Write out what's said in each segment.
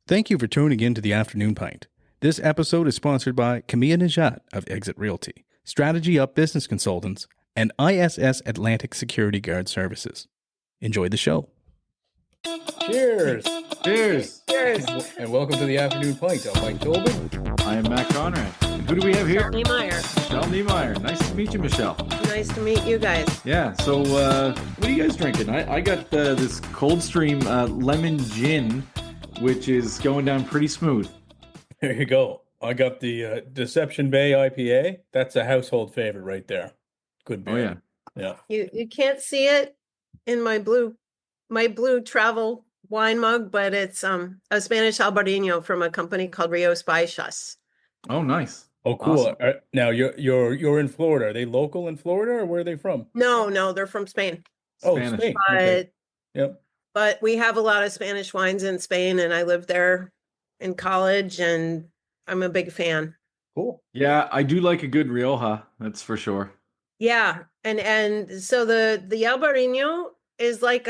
Thank you for tuning in to the Afternoon Pint. This episode is sponsored by Camilla Najat of Exit Realty, Strategy Up Business Consultants, and ISS Atlantic Security Guard Services. Enjoy the show. Cheers. Cheers. Cheers. And welcome to the Afternoon Pint. I'm Mike Tobin. I am Matt Conrad. And who do we have here? Niemeyer. Michelle Niemeyer. Nice to meet you, Michelle. Nice to meet you guys. Yeah, so what are you guys drinking? I got this Cold Stream lemon gin, which is going down pretty smooth. There you go. I got the Deception Bay IPA. That's a household favorite right there. Good beer. Oh, yeah. Yeah. You can't see it in my blue travel wine mug, but it's a Spanish Albarino from a company called Rios Baixas. Oh, nice. Oh, cool. Awesome. Now you're in Florida. Are they local in Florida, or where are they from? No, they're from Spain. Oh, Spanish. Spain. But Okay. Yep. but we have a lot of Spanish wines in Spain, and I lived there in college, and I'm a big fan. Cool. Yeah, I do like a good Rioja, that's for sure. Yeah, and so the Albarino is like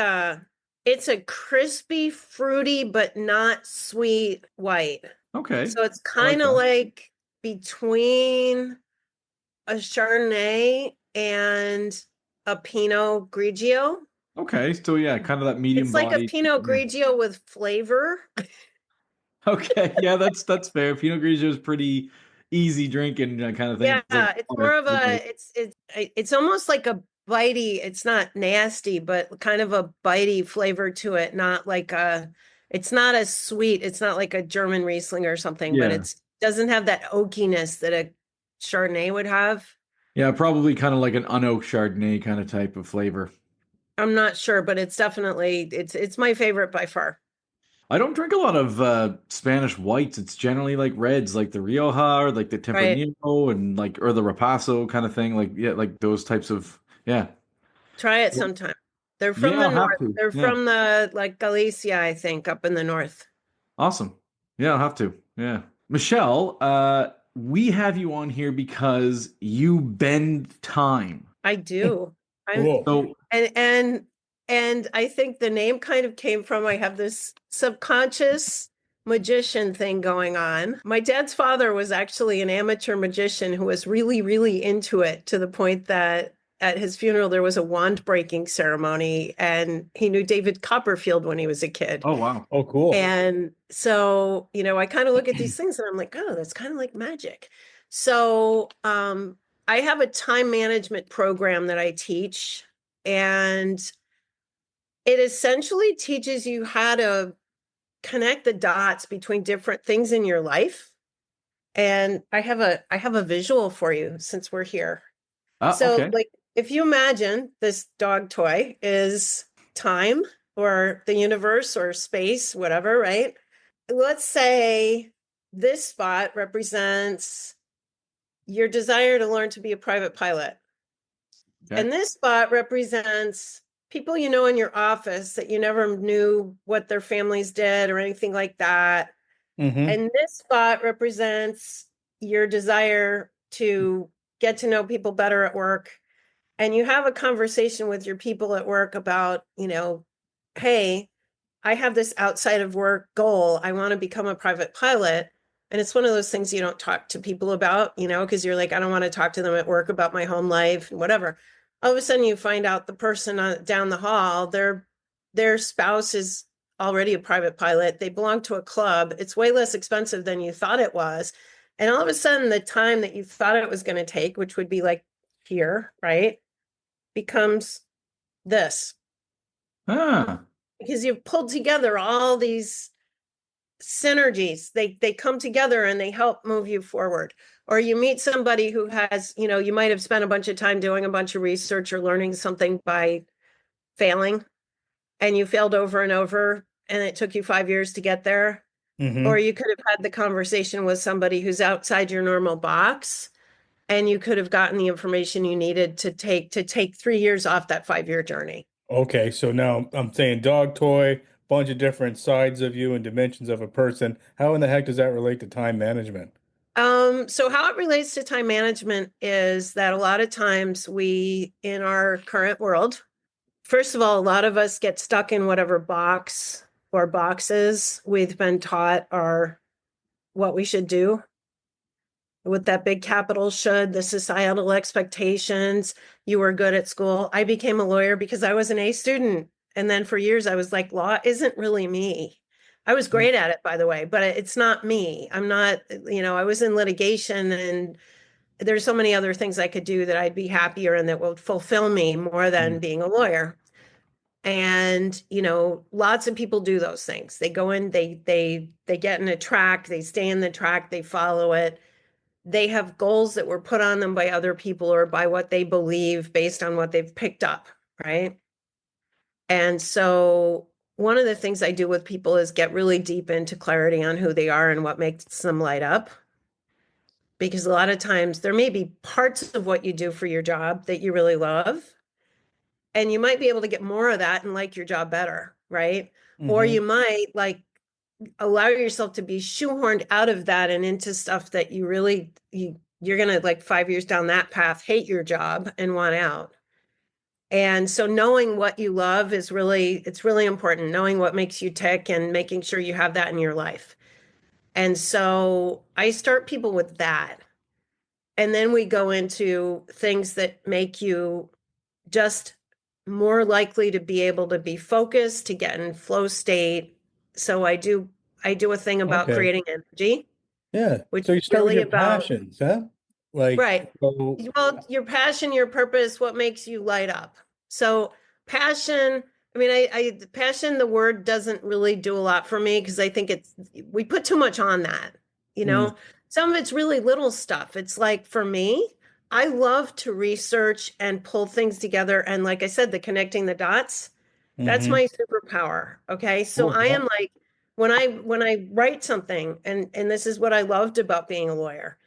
it's a crispy, fruity, but not sweet white. Okay. So it's kind of that. like between a Chardonnay and a Pinot Grigio. Okay, so yeah, kind of that medium It's like a body. Pinot Grigio with flavor. Okay, yeah, that's fair. Pinot Grigio is pretty easy drinking kind of thing. Yeah, it's more of it's almost like a bitey. It's not nasty, but kind of a bitey flavor to it. Not like it's not as sweet. It's not like a German Riesling or something, but Yeah. it doesn't have that oakiness that a Chardonnay would have. Yeah, probably kind of like an unoaked Chardonnay kind of type of flavor. I'm not sure, but it's definitely it's my favorite by far. I don't drink a lot of Spanish whites. It's generally like reds, like the Rioja or like the Tempranillo and like or the Rapazo kind of thing. Like like those types of Try it sometime. They're from Yeah, the I'll have north. to. They're Yeah. from the like Galicia, I think, up in the north. Awesome. Yeah, I'll have to. Yeah. Michelle, we have you on here because you bend time. I do. Cool. So And I think the name kind of came from I have this subconscious magician thing going on. My dad's father was actually an amateur magician who was really, really into it to the point that at his funeral there was a wand breaking ceremony, and he knew David Copperfield when he was a kid. oh wow. Oh, cool. And so, I kind of look at these things and I'm like, oh, that's kind of like magic. So I have a time management program that I teach, and it essentially teaches you how to connect the dots between different things in your life. And I have a visual for you since we're here. So Okay. like if you imagine this dog toy is time or the universe or space, whatever, right? Let's say this spot represents your desire to learn to be a private pilot. Okay. And this spot represents people you know in your office that you never knew what their families did or anything like that. Mhm. And this spot represents your desire to get to know people better at work. And you have a conversation with your people at work about, hey, I have this outside of work goal. I want to become a private pilot. And it's one of those things you don't talk to people about, because you're like, I don't want to talk to them at work about my home life and whatever. All of a sudden you find out the person down the hall, their spouse is already a private pilot. They belong to a club. It's way less expensive than you thought it was. And all of a sudden the time that you thought it was going to take, which would be like here, right, becomes this. Because you've pulled together all these synergies. They come together and they help move you forward. Or you meet somebody who has, you might have spent a bunch of time doing a bunch of research or learning something by failing, and you failed over and over, and it took you 5 years to get there. Mhm. Or you could have had the conversation with somebody who's outside your normal box, and you could have gotten the information you needed to take 3 years off that 5-year journey. Okay, so now I'm saying dog toy, bunch of different sides of you and dimensions of a person. How in the heck does that relate to time management? So how it relates to time management is that a lot of times we, in our current world, first of all, a lot of us get stuck in whatever box or boxes we've been taught are what we should do. With that big capital should, the societal expectations, you were good at school. I became a lawyer because I was an A student. And then for years I was like, law isn't really me. I was great at it, by the way, but it's not me. I'm not, I was in litigation, and there's so many other things I could do that I'd be happier and that would fulfill me more than being a lawyer. And, lots of people do those things. They go in, they get in a track, they stay in the track, they follow it. They have goals that were put on them by other people or by what they believe based on what they've picked up, right? And so one of the things I do with people is get really deep into clarity on who they are and what makes them light up. Because a lot of times there may be parts of what you do for your job that you really love, and you might be able to get more of that and like your job better, right? Or you might allow yourself to be shoehorned out of that and into stuff that you really, you're going to 5 years down that path, hate your job and want out. And so knowing what you love it's really important, knowing what makes you tick and making sure you have that in your life. And so I start people with that. And then we go into things that make you just more likely to be able to be focused, to get in flow state. So I do a thing about creating energy. Yeah. Which So you is start with really your about passions, huh? right. So, Well, your passion, your purpose, what makes you light up. So passion, I mean, I passion, the word doesn't really do a lot for me because I think we put too much on that, Some of it's really little stuff. It's like, for me, I love to research and pull things together. And like I said, the connecting the dots, that's my superpower. Okay. So cool, I yeah. am like, when I write something, and this is what I loved about being a lawyer,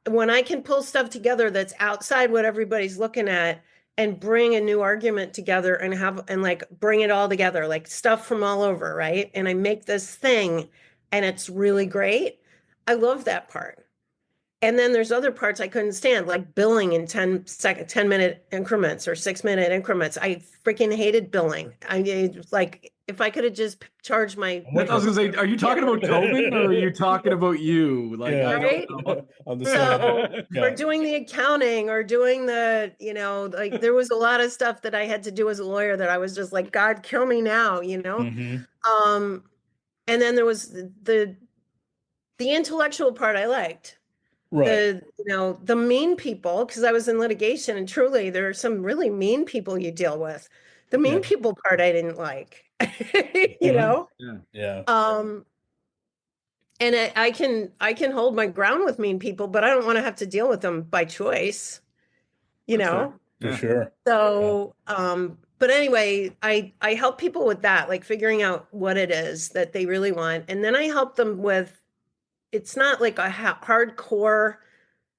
when I can pull stuff together that's outside what everybody's looking at and bring a new argument together and bring it all together, like stuff from all over, right? And I make this thing and it's really great. I love that part. And then there's other parts I couldn't stand, like billing in 10-minute increments or 6-minute increments. I freaking hated billing. If I could have just charged my. I was gonna say, are you talking about Tobin or are you talking about you? I Right? don't know. On the So side. for doing the accounting or doing the, there was a lot of stuff that I had to do as a lawyer that I was just like, God, kill me now, And then there was the intellectual part I liked. Right. The mean people, because I was in litigation, and truly there are some really mean people you deal with. The mean people part I didn't like, Yeah. Yeah. And I can hold my ground with mean people, but I don't want to have to deal with them by choice, That's fair. For Yeah. sure. So, but anyway, I help people with that, like figuring out what it is that they really want. And then I help them with, it's not like a hardcore,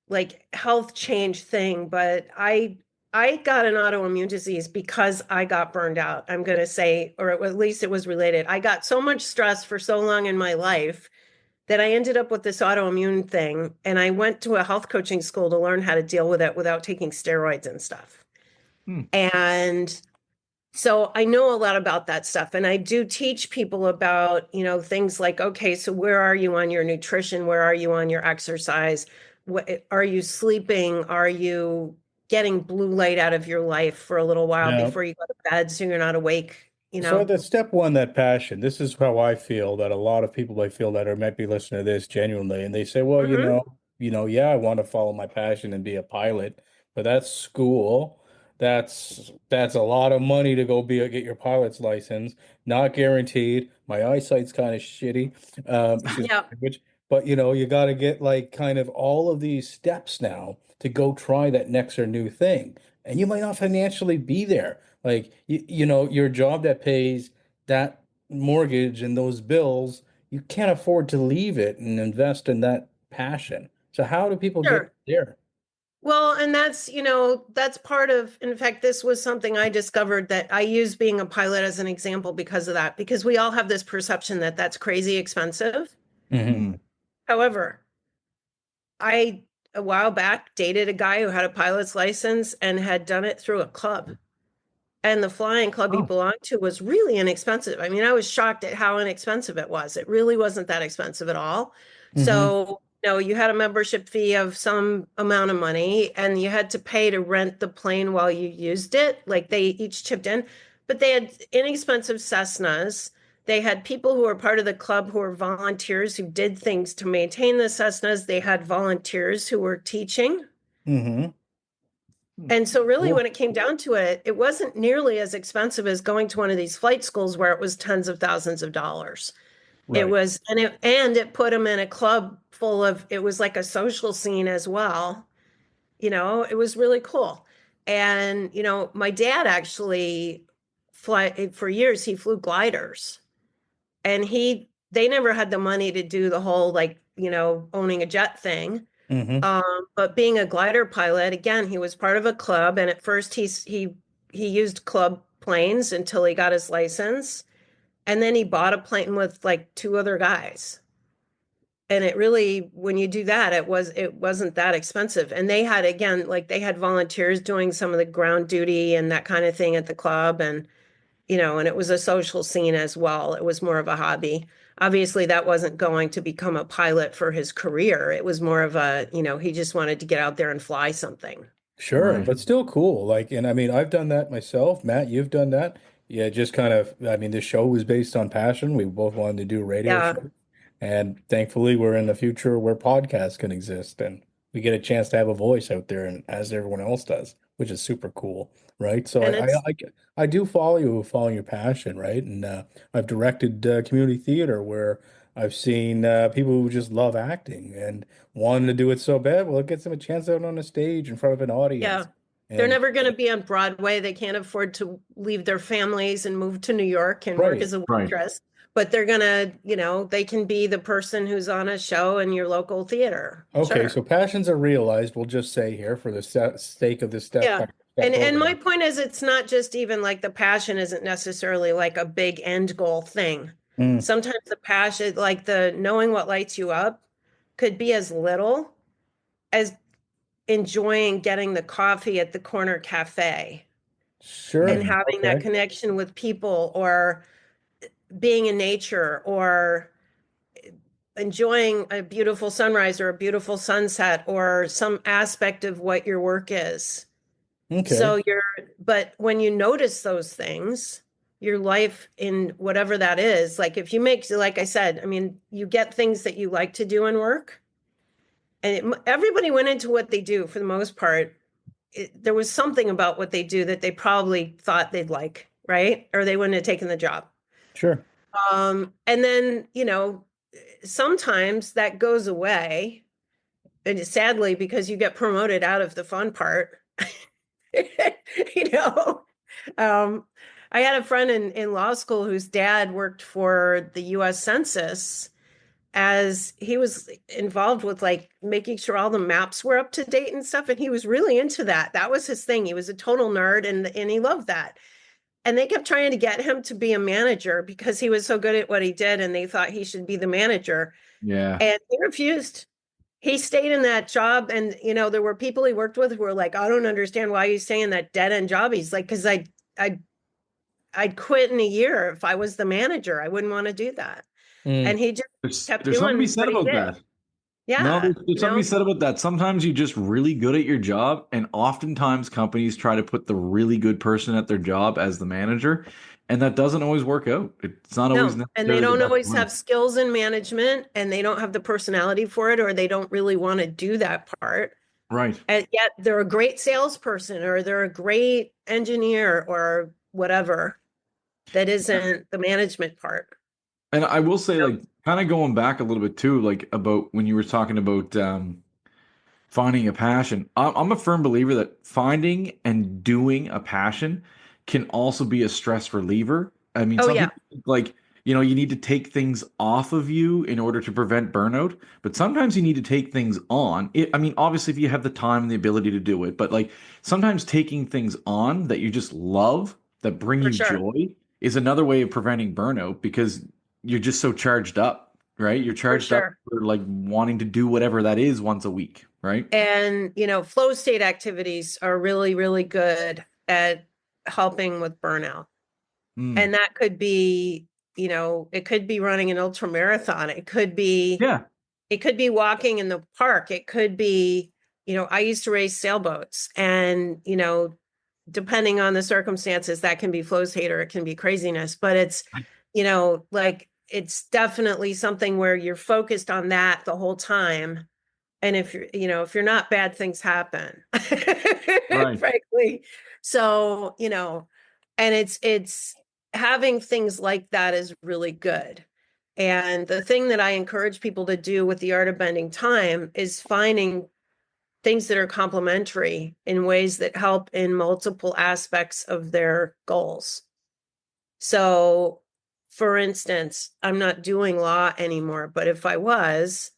like health change thing, but I got an autoimmune disease because I got burned out, I'm going to say, or at least it was related. I got so much stress for so long in my life that I ended up with this autoimmune thing. And I went to a health coaching school to learn how to deal with it without taking steroids and stuff. And so I know a lot about that stuff. And I do teach people about, things like, okay, so where are you on your nutrition? Where are you on your exercise? Are you sleeping? Are you getting blue light out of your life for a little while before you go to bed so you're not awake? So the step one, that passion, this is how I feel that a lot of people I feel that are might be listening to this genuinely, and they say, well, yeah, I want to follow my passion and be a pilot, but that's school. That's a lot of money to go get your pilot's license. Not guaranteed. My eyesight's kind of shitty. Excuse Yeah. me, but you got to get kind of all of these steps now to go try that next or new thing, and you might not financially be there. Your job that pays that mortgage and those bills, you can't afford to leave it and invest in that passion. So how do people get there? Well, and that's part of, in fact, this was something I discovered that I use being a pilot as an example because of that, because we all have this perception that that's crazy expensive. However, I, a while back, dated a guy who had a pilot's license and had done it through a club. and the flying club he belonged to was really inexpensive. I mean, I was shocked at how inexpensive it was. It really wasn't that expensive at all. So, you had a membership fee of some amount of money, and you had to pay to rent the plane while you used it. Like they each chipped in, but they had inexpensive Cessnas. They had people who were part of the club who were volunteers who did things to maintain the Cessnas. They had volunteers who were teaching. Mm-hmm. And so really Cool. when it came down to it, it wasn't nearly as expensive as going to one of these flight schools where it was tens of thousands of dollars. It Right. was, and it put them in a club full of, it was like a social scene as well. It was really cool. And, my dad actually for years, he flew gliders, and they never had the money to do the whole, like, owning a jet thing. Mm-hmm. But being a glider pilot, again, he was part of a club, and at first he used club planes until he got his license, and then he bought a plane with like two other guys. And it really, when you do that, it wasn't that expensive. And they had, again, like they had volunteers doing some of the ground duty and that kind of thing at the club, and and it was a social scene as well. It was more of a hobby. Obviously, that wasn't going to become a pilot for his career. It was more of a, he just wanted to get out there and fly something. Sure, Right. but still cool. Like, and I mean, I've done that myself. Matt, you've done that. Yeah, just kind of, I mean, this show was based on passion. We both wanted to do a radio Yeah. show. And thankfully, we're in the future where podcasts can exist and we get a chance to have a voice out there and as everyone else does, which is super cool, right? So And I do follow you, following your passion, right? And I've directed community theater where I've seen people who just love acting and wanting to do it so bad. Well, it gets them a chance out on a stage in front of an yeah, audience. they're And never going to be on Broadway. They can't afford to leave their families and move to New York and work right, as a Right. waitress, but they're going to, they can be the person who's on a show in your local theater. okay, Sure. so passions are realized, we'll just say here for the sake of this Yeah. step And my program. point is, it's not just even like the passion isn't necessarily like a big end goal thing. Mm, Sometimes the passion, like the knowing what lights you up, could be as little as enjoying getting the coffee at the corner cafe and sure, having that okay. connection with people, or being in nature, or enjoying a beautiful sunrise or a beautiful sunset, or some aspect of what your work is. Okay, So but when you notice those things, your life in whatever that is, like if you make, like I said, I mean, you get things that you like to do in work, and everybody went into what they do for the most part. There was something about what they do that they probably thought they'd like, right? Or they wouldn't have taken the job. sure. And then, sometimes that goes away, and sadly, because you get promoted out of the fun part. you know I had a friend in law school whose dad worked for the US Census, as he was involved with like making sure all the maps were up to date and stuff, and he was really into that. That was his thing. He was a total nerd, and he loved that. And they kept trying to get him to be a manager because he was so good at what he did, and they thought he should be the manager, Yeah. and he refused. He stayed in that job, and there were people he worked with who were like, I don't understand why you stay in that dead end job. He's like, because I'd quit in a year if I was the manager. I wouldn't want to do that. Mm, And he just kept There's something to be doing said what he about did. that. No, Yeah, there's something to be said about that. Sometimes you're just really good at your job, and oftentimes companies try to put the really good person at their job as the manager, and that doesn't always work out. It's not always no, and they necessarily the don't best always way. have skills in management, and they don't have the personality for it, or they don't really want to do that part. Right. And yet they're a great salesperson, or they're a great engineer, or whatever. That isn't the management part. And I will say, like, kind of going back a little bit too, like about when you were talking about finding a passion. I'm a firm believer that finding and doing a passion can also be a stress reliever. I mean, Oh some yeah, people think, like, you need to take things off of you in order to prevent burnout, but sometimes you need to take things on. I mean, obviously, if you have the time and the ability to do it, but like sometimes taking things on that you just love, that bring for you sure. joy, is another way of preventing burnout because you're just so charged up, right? You're For charged up sure. for like wanting to do whatever that is once a week, right? And, flow state activities are really, really good at helping with burnout. Mm. And that could be, it could be running an ultra marathon. It could be walking in the park. It could be, I used to race sailboats, and, depending on the circumstances, that can be flow state or it can be craziness, but it's, like, it's definitely something where you're focused on that the whole time. And if you're not, bad things happen, Right. frankly. So, and it's having things like that is really good. And the thing that I encourage people to do with the art of bending time is finding things that are complementary in ways that help in multiple aspects of their goals. So, for instance, I'm not doing law anymore, but if I was,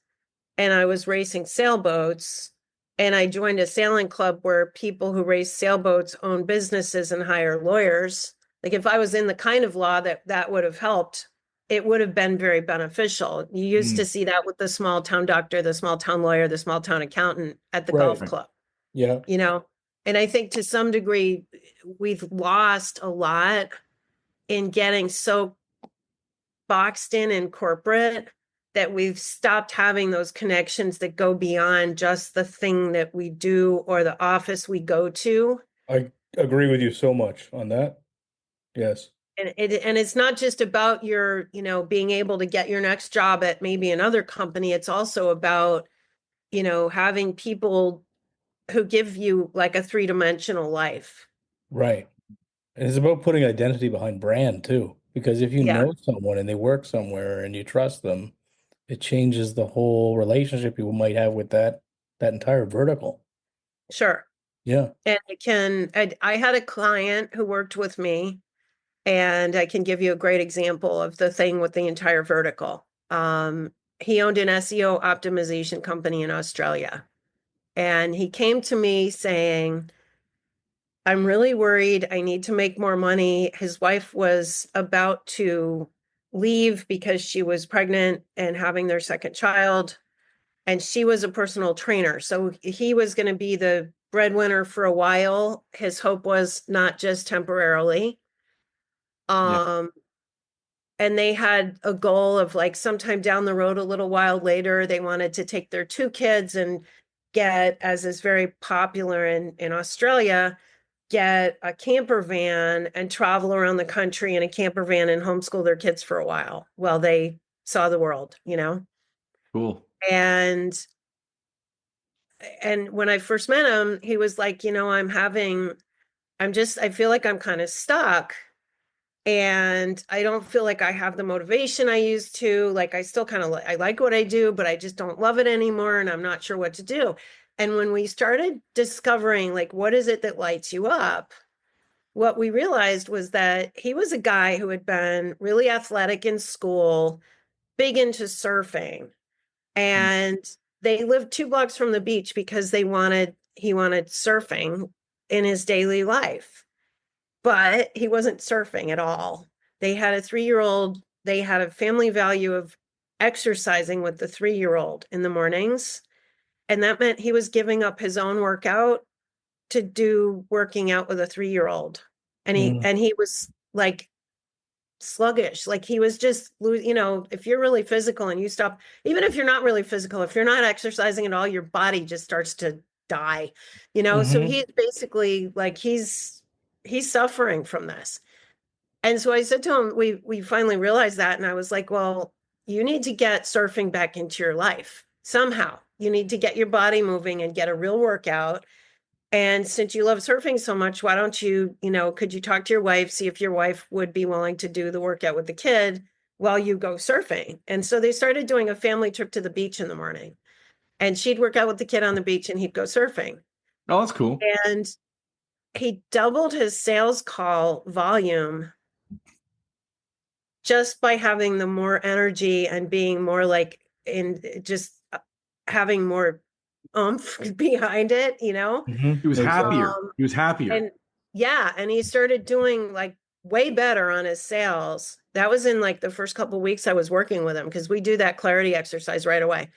and I was racing sailboats, and I joined a sailing club where people who race sailboats own businesses and hire lawyers, like if I was in the kind of law that would have helped, it would have been very beneficial. You used to see that with the small town doctor, the small town lawyer, the small town accountant at the golf club, Yeah. And I think to some degree, we've lost a lot in getting so boxed in corporate that we've stopped having those connections that go beyond just the thing that we do or the office we go to. I agree with you so much on that. Yes. And it's not just about your, being able to get your next job at maybe another company. It's also about, having people who give you like a three-dimensional life. Right. And it's about putting identity behind brand too, because if you Yeah. know someone and they work somewhere and you trust them, it changes the whole relationship you might have with that entire vertical. Sure. Yeah. And I had a client who worked with me, and I can give you a great example of the thing with the entire vertical. He owned an SEO optimization company in Australia. And he came to me saying, I'm really worried. I need to make more money. His wife was about to leave because she was pregnant and having their second child. And she was a personal trainer. So he was going to be the breadwinner for a while. His hope was not just temporarily. And they had a goal of like sometime down the road, a little while later, they wanted to take their two kids and get, as is very popular in Australia, get a camper van and travel around the country in a camper van and homeschool their kids for a while they saw the world, Cool. And when I first met him, he was like, I feel like I'm kind of stuck. And I don't feel like I have the motivation I used to. Like, I still kind of I like what I do, but I just don't love it anymore. And I'm not sure what to do. And when we started discovering, like, what is it that lights you up? What we realized was that he was a guy who had been really athletic in school, big into surfing. And they lived 2 blocks from the beach because he wanted surfing in his daily life. But he wasn't surfing at all. They had a 3-year-old. They had a family value of exercising with the 3-year-old in the mornings. And that meant he was giving up his own workout to do working out with a 3-year-old. And he was like sluggish. Like he was just, if you're really physical and you stop, even if you're not really physical, if you're not exercising at all, your body just starts to die, So he's basically like, he's suffering from this. And so I said to him, we finally realized that. And I was like, well, you need to get surfing back into your life somehow. You need to get your body moving and get a real workout. And since you love surfing so much, why don't you, could you talk to your wife, see if your wife would be willing to do the workout with the kid while you go surfing? And so they started doing a family trip to the beach in the morning, and she'd work out with the kid on the beach and he'd go surfing. Oh, that's cool. And he doubled his sales call volume just by having the more energy and being more like in just having more oomph behind it, He was happier. He was happier. And and he started doing like way better on his sales. That was in like the first couple of weeks I was working with him, because we do that clarity exercise right away.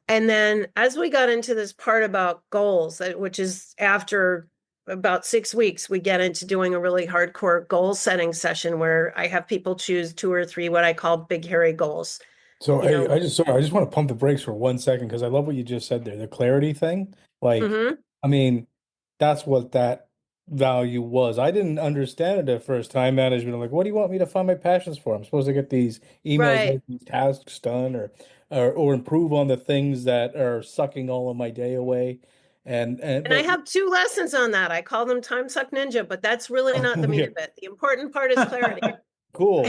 And then as we got into this part about goals, which is after about 6 weeks, we get into doing a really hardcore goal setting session where I have people choose 2 or 3 what I call big hairy goals. So, You hey, know, I just want to pump the brakes for 1 second because I love what you just said there. The clarity thing, like, mhm, I mean, that's what that value was. I didn't understand it at first. Time management. I'm like, what do you want me to find my passions for? I'm supposed to get these emails, right. out, these tasks done, or improve on the things that are sucking all of my day away. And And I but have 2 lessons on that. I call them Time Suck Ninja, but that's really not the meat okay. of it. The important part is clarity. Cool.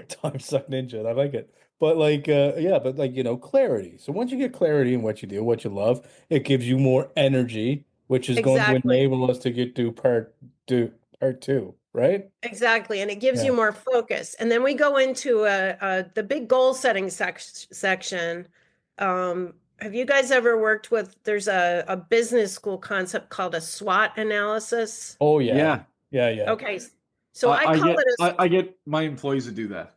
Time suck ninja. I like it. But like yeah, but like clarity. So once you get clarity in what you do, what you love, it gives you more energy, which is going to Exactly. enable us to get to part two, right? Exactly. And it gives you Yeah. more focus. And then we go into the big goal setting section. Have you guys ever worked with, there's a business school concept called a SWOT analysis? Oh yeah. Yeah. Yeah, yeah. Okay. So I call it a I get my employees to do that.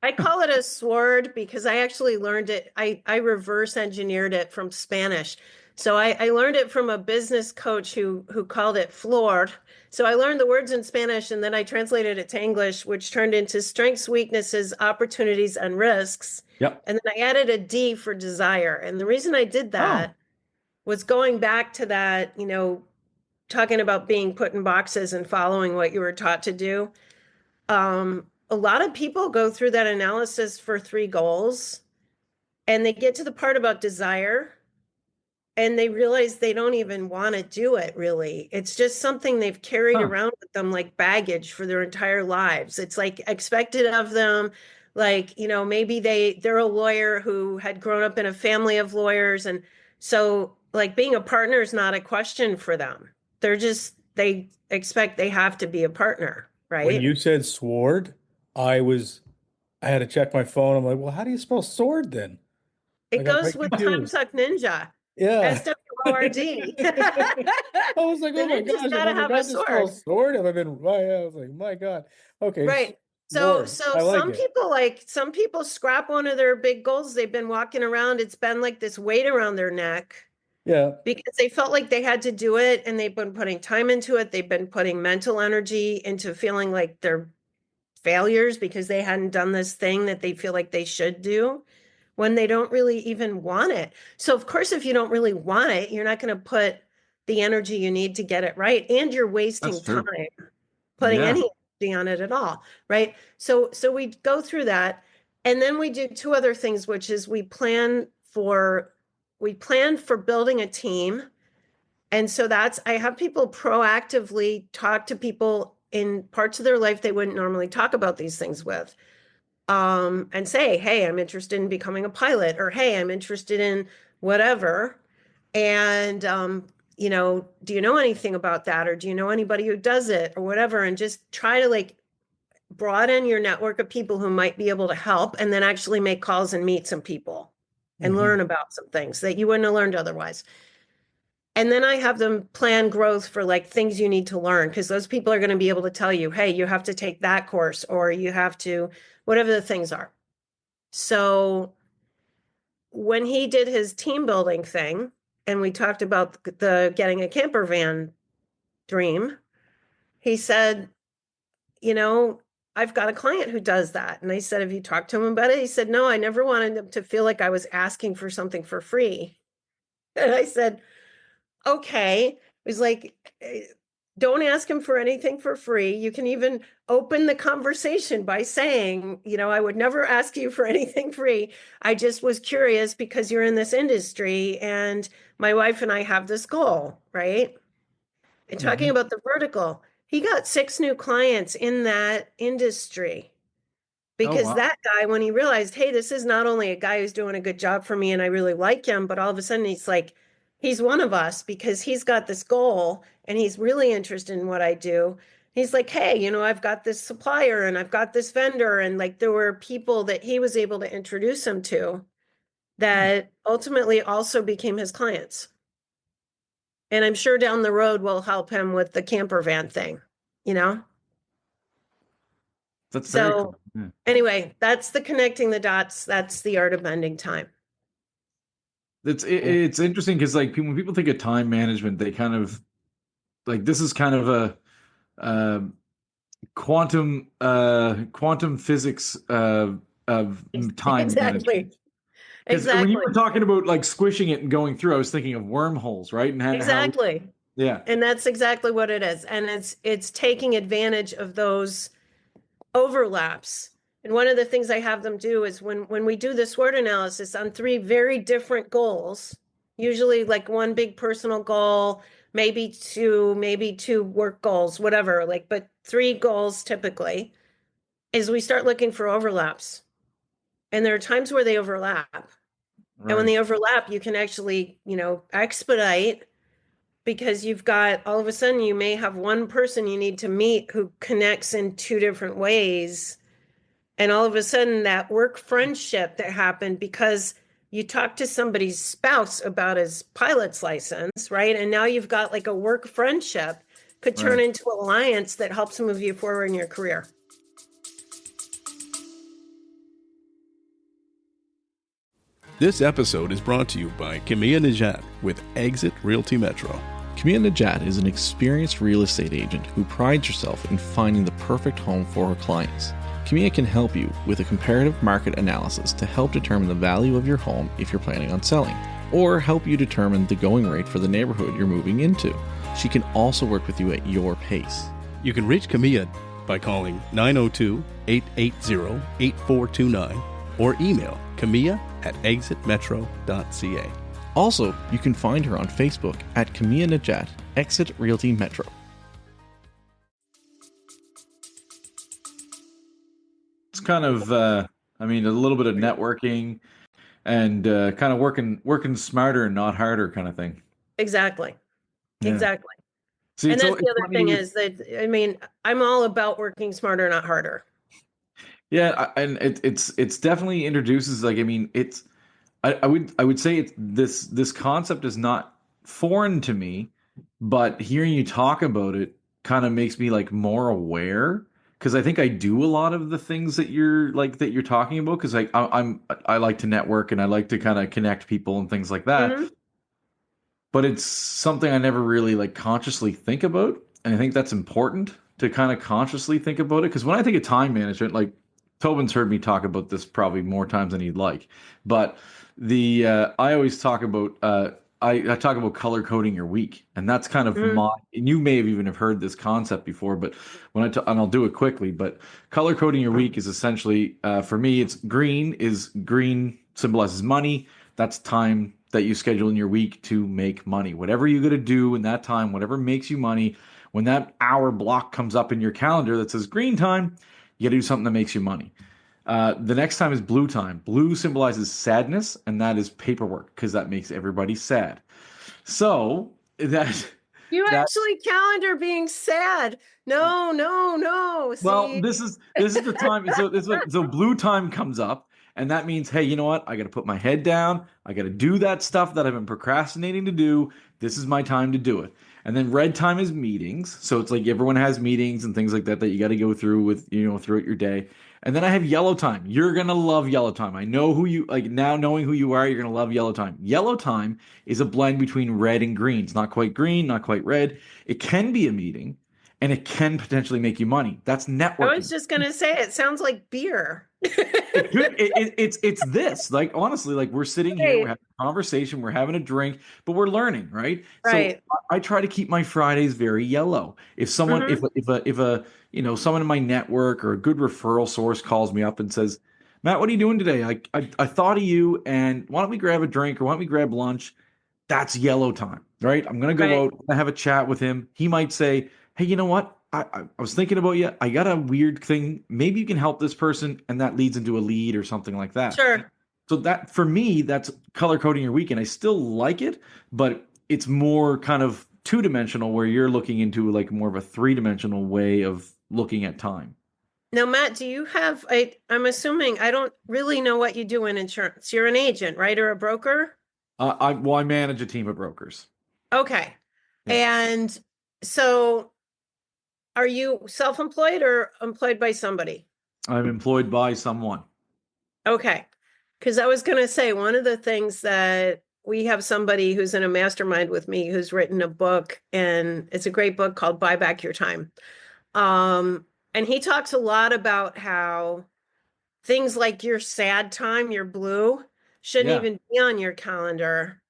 I call it a sword because I actually learned it. I reverse engineered it from Spanish. So I learned it from a business coach who called it floored. So I learned the words in Spanish and then I translated it to English, which turned into strengths, weaknesses, opportunities, and risks. Yep. And then I added a D for desire. And the reason I did Oh, that was going back to that, talking about being put in boxes and following what you were taught to do. A lot of people go through that analysis for 3 goals and they get to the part about desire and they realize they don't even want to do it really. It's just something they've carried huh. around with them like baggage for their entire lives. It's like expected of them. Like, maybe they're a lawyer who had grown up in a family of lawyers. And so like being a partner is not a question for them. They expect they have to be a partner, When right? you said sword, I had to check my phone. I'm like, well, how do you spell sword then? I It got goes quite with Time confused. Suck Ninja. Yeah. SWORD. I was like, The oh my ninja's gosh, have gotta I have a forgot to spell sword. sword? Have I been right? I was like, my God. Okay, Right. So sword. so I like some it. people scrap one of their big goals. They've been walking around, it's been like this weight around their neck Yeah. because they felt like they had to do it and they've been putting time into it. They've been putting mental energy into feeling like they're failures because they hadn't done this thing that they feel like they should do when they don't really even want it. So, of course, if you don't really want it, you're not going to put the energy you need to get it right. And you're That's wasting time true. putting Yeah. any energy on it at all. Right. So we go through that. And then we do 2 other things, which is we plan for building a team. And so I have people proactively talk to people in parts of their life they wouldn't normally talk about these things with, and say, hey, I'm interested in becoming a pilot, or hey, I'm interested in whatever. And, do you know anything about that? Or do you know anybody who does it or whatever? And just try to like broaden your network of people who might be able to help and then actually make calls and meet some people and Hmm. learn about some things that you wouldn't have learned otherwise. And then I have them plan growth for like things you need to learn because those people are going to be able to tell you, hey, you have to take that course or you have to, whatever the things are. So when he did his team building thing and we talked about the getting a camper van dream, he said, I've got a client who does that. And I said, have you talked to him about it? He said, no, I never wanted him to feel like I was asking for something for free. And I said, okay. It was like, don't ask him for anything for free. You can even open the conversation by saying, I would never ask you for anything free. I just was curious because you're in this industry and my wife and I have this goal, right? And talking Hmm. about the vertical, he got 6 new clients in that industry Oh because wow. that guy, when he realized, hey, this is not only a guy who's doing a good job for me and I really like him, but all of a sudden he's like, he's one of us because he's got this goal and he's really interested in what I do. He's like, hey, I've got this supplier and I've got this vendor. And like there were people that he was able to introduce him to Hmm. that ultimately also became his clients. And I'm sure down the road will help him with the camper van thing, you know? That's very So cool. Yeah. anyway, that's the connecting the dots. That's the art of bending time. It's interesting because like when people think of time management, they kind of like this is kind of a quantum physics of time management. Exactly. Because when you Exactly. were talking about like squishing it and going through, I was thinking of wormholes, right? And Exactly. yeah, And that's exactly what it is. And it's taking advantage of those overlaps. And one of the things I have them do is when we do the SWOT analysis on 3 very different goals, usually like one big personal goal, maybe two work goals, whatever, like, but 3 goals typically, is we start looking for overlaps. And there are times where they overlap. And when right. they overlap, you can actually, expedite, because you've got, all of a sudden you may have one person you need to meet who connects in 2 different ways. And all of a sudden that work friendship that happened because you talked to somebody's spouse about his pilot's license, right? And now you've got like a work friendship could turn Right. into an alliance that helps move you forward in your career. This episode is brought to you by Camilla Najat with Exit Realty Metro. Camilla Najat is an experienced real estate agent who prides herself in finding the perfect home for her clients. Camilla can help you with a comparative market analysis to help determine the value of your home if you're planning on selling, or help you determine the going rate for the neighborhood you're moving into. She can also work with you at your pace. You can reach Camilla by calling 902-880-8429 or email camilla@exitmetro.ca. Also, you can find her on Facebook at Camilla Najat, Exit Realty Metro. It's kind of, a little bit of networking and kind of working smarter and not harder kind of thing. Exactly. Yeah. Exactly. See, And it's that's the other funny thing with- is that, I'm all about working smarter, not harder. Yeah, and it's definitely introduces I would say this concept is not foreign to me, but hearing you talk about it kind of makes me like more aware, because I think I do a lot of the things that you're talking about, because I like to network and I like to kind of connect people and things like that. Mhm. But it's something I never really like consciously think about, and I think that's important to kind of consciously think about it, because when I think of time management, like Tobin's heard me talk about this probably more times than he'd like, but I always talk about I talk about color coding your week, and that's kind of Mhm. and you may have heard this concept before, but and I'll do it quickly, but color coding your week is essentially, for me, it's green symbolizes money. That's time that you schedule in your week to make money. Whatever you got to do in that time, whatever makes you money, when that hour block comes up in your calendar that says green time, you got to do something that makes you money. The next time is blue time. Blue symbolizes sadness, and that is paperwork, because that makes everybody sad. So You actually calendar being sad. No, no, no. well, See? this is the time. So blue time comes up, and that means, hey, you know what? I got to put my head down. I got to do that stuff that I've been procrastinating to do. This is my time to do it. And then red time is meetings. So it's like everyone has meetings and things like that you got to go through with, throughout your day. And then I have yellow time. You're going to love yellow time. I know who you like now, knowing who you are, you're going to love yellow time. Yellow time is a blend between red and green. It's not quite green, not quite red. It can be a meeting, and it can potentially make you money. That's networking. I was just going to say, it sounds like beer. It's this, like, honestly, like, we're sitting here, we're having a conversation, we're having a drink, but we're learning, right? Right. So I try to keep my Fridays very yellow. If someone, if someone in my network or a good referral source calls me up and says, Matt, what are you doing today? I thought of you, and why don't we grab a drink, or why don't we grab lunch? That's yellow time, right? I'm going to go out and have a chat with him. He might say, hey, you know what? I was thinking about you. I got a weird thing. Maybe you can help this person, and that leads into a lead or something like that. Sure. So that, for me, that's color coding your weekend. I still like it, but it's more kind of two-dimensional, where you're looking into like more of a three-dimensional way of looking at time. Now, Matt, do you have, I'm assuming, I don't really know what you do in insurance. You're an agent, right? Or a broker? I manage a team of brokers. Okay. Yeah. And so are you self-employed or employed by somebody? I'm employed by someone. Okay. Because I was going to say, one of the things that we have somebody who's in a mastermind with me who's written a book, and it's a great book called Buy Back Your Time. And he talks a lot about how things like your sad time, your blue, shouldn't Yeah. even be on your calendar,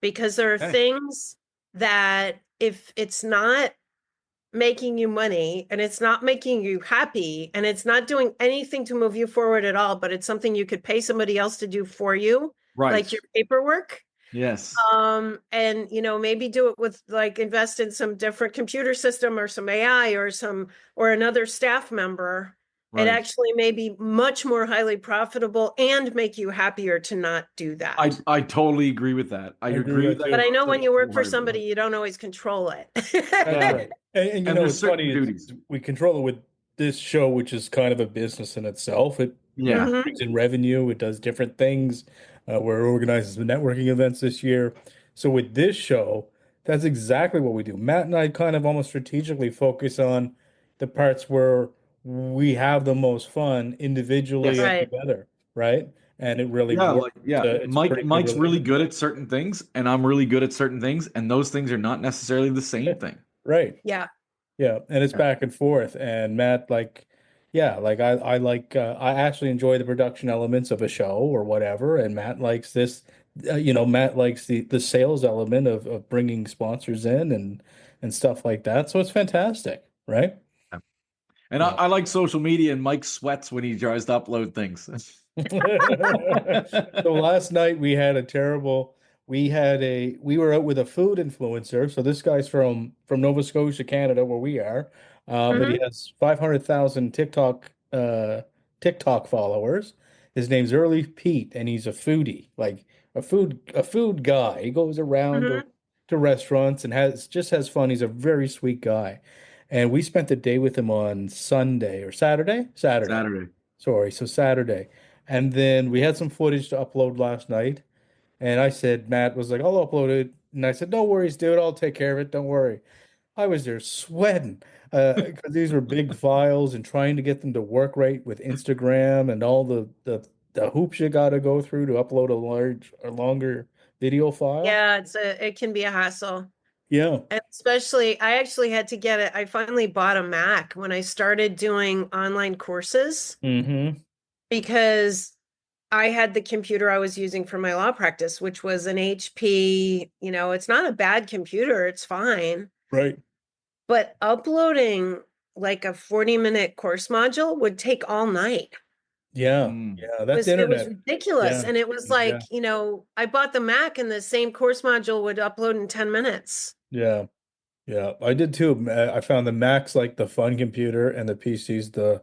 because there are Okay. things that if it's not making you money and it's not making you happy and it's not doing anything to move you forward at all, but it's something you could pay somebody else to do for you, Right. like your paperwork. Yes. And maybe do it with, like, invest in some different computer system or some AI or another staff member. It Right. actually may be much more highly profitable and make you happier to not do that. I totally agree with that. I I agree agree with with that that. But I know when you work for wholeheartedly. somebody, you don't always control it. That's Yeah. right. And And there's it's certain funny, duties. we control it with this show, which is kind of a business in itself. It Yeah. Mhm. brings in revenue, it does different things. We're organizing some networking events this year. So with this show, that's exactly what we do. Matt and I kind of almost strategically focus on the parts where we have the most fun individually Yes. and Right. together, right? And it really Yeah, works. It's a pretty good Mike's really relationship. good at certain things, and I'm really good at certain things, and those things are not necessarily the same thing. Right. Yeah. Yeah, and it's Yeah. back and forth. And Matt, I like I actually enjoy the production elements of a show or whatever. And Matt likes this, Matt likes the sales element of bringing sponsors in and stuff like that. So it's fantastic, right? And Yeah. I like social media, and Mike sweats when he tries to upload things. So last night we were out with a food influencer. So this guy's from Nova Scotia, Canada, where we are. But he Mhm. has 500,000 TikTok followers. His name's Early Pete, and he's a foodie, like a food guy. He goes around Mhm. to restaurants and has fun. He's a very sweet guy. And we spent the day with him on Sunday or Saturday? Saturday. Saturday. Sorry, so Saturday. And then we had some footage to upload last night. And I said, Matt was like, I'll upload it. And I said, no worries, dude. I'll take care of it. Don't worry. I was there sweating because these were big files and trying to get them to work right with Instagram and all the hoops you got to go through to upload a longer video file. Yeah, it can be a hassle. Yeah. And especially, I actually had to get it. I finally bought a Mac when I started doing online courses, Mm-hmm. because I had the computer I was using for my law practice, which was an HP. It's not a bad computer, it's fine. Right. But uploading like a 40-minute course module would take all night. Yeah. Mm. Yeah. It That's was, it was internet. ridiculous. Yeah. And it was Yeah. like, I bought the Mac and the same course module would upload in 10 minutes. Yeah. Yeah. I did too. I found the Mac's like the fun computer and the PC's the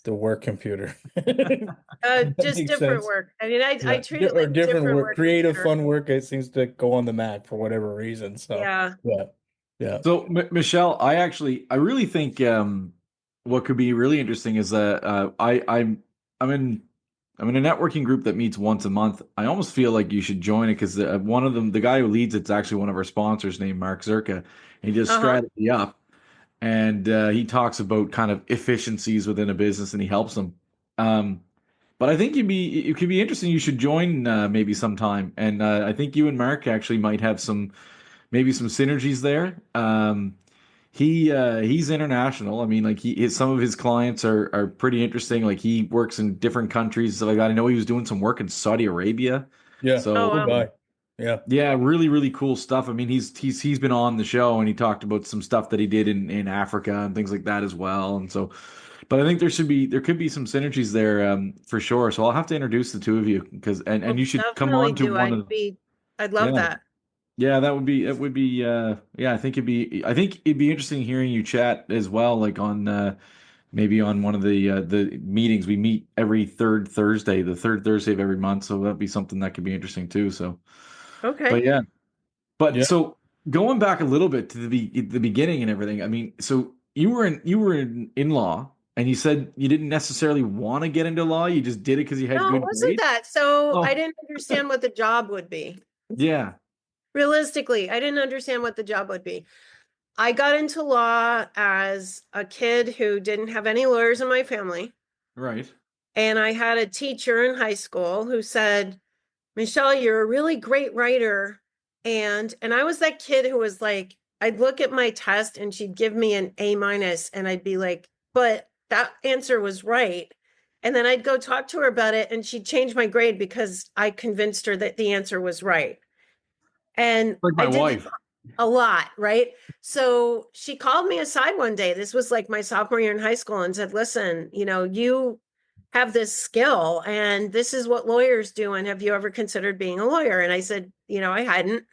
work computer. That Just makes different sense. work. I mean, I Yeah. treat it Or like different different work, work creative, computer. fun work. It seems to go on the Mac for whatever reason. So Yeah. yeah. Yeah. So, Michelle, I really think what could be really interesting is that I'm in a networking group that meets once a month. I almost feel like you should join it because one of them, the guy who leads it's actually one of our sponsors named Mark Zerka. He does Uh-huh. strategy up, and he talks about kind of efficiencies within a business, and he helps them. But I think it could be interesting. You should join maybe sometime, and I think you and Mark actually might have maybe some synergies there. He's international. I mean, like some of his clients are pretty interesting. Like he works in different countries, stuff like that. I know he was doing some work in Saudi Arabia. Yeah. So Oh, Cool wow. guy. Yeah. yeah, really, really cool stuff. I mean, he's been on the show and he talked about some stuff that he did in Africa and things like that as well. And so, but I think there could be some synergies there for sure. So I'll have to introduce the two of you because and Well, you should come definitely on to do. one of I'd love yeah. that. Yeah, it would be yeah, I think it'd be interesting hearing you chat as well, like on maybe on one of the meetings. We meet every the third Thursday of every month, so that'd be something that could be interesting too. So Okay. but yeah. But Yeah. so going back a little bit to the beginning and everything, I mean, so you were in law and you said you didn't necessarily want to get into law, you just did it because you had No, it good wasn't grades? that. So I Oh, didn't understand what the job would be. yeah, Realistically, I didn't understand what the job would be. I got into law as a kid who didn't have any lawyers in my family. right. And I had a teacher in high school who said, Michelle, you're a really great writer. And I was that kid who was like, I'd look at my test and she'd give me an A-, and I'd be like, but that answer was right. And then I'd go talk to her about it and she'd change my grade because I convinced her that the answer was right. And Like my I did wife. a lot, right? So she called me aside one day. This was like my sophomore year in high school, and said, listen, you have this skill and this is what lawyers do. And have you ever considered being a lawyer? And I said, I hadn't.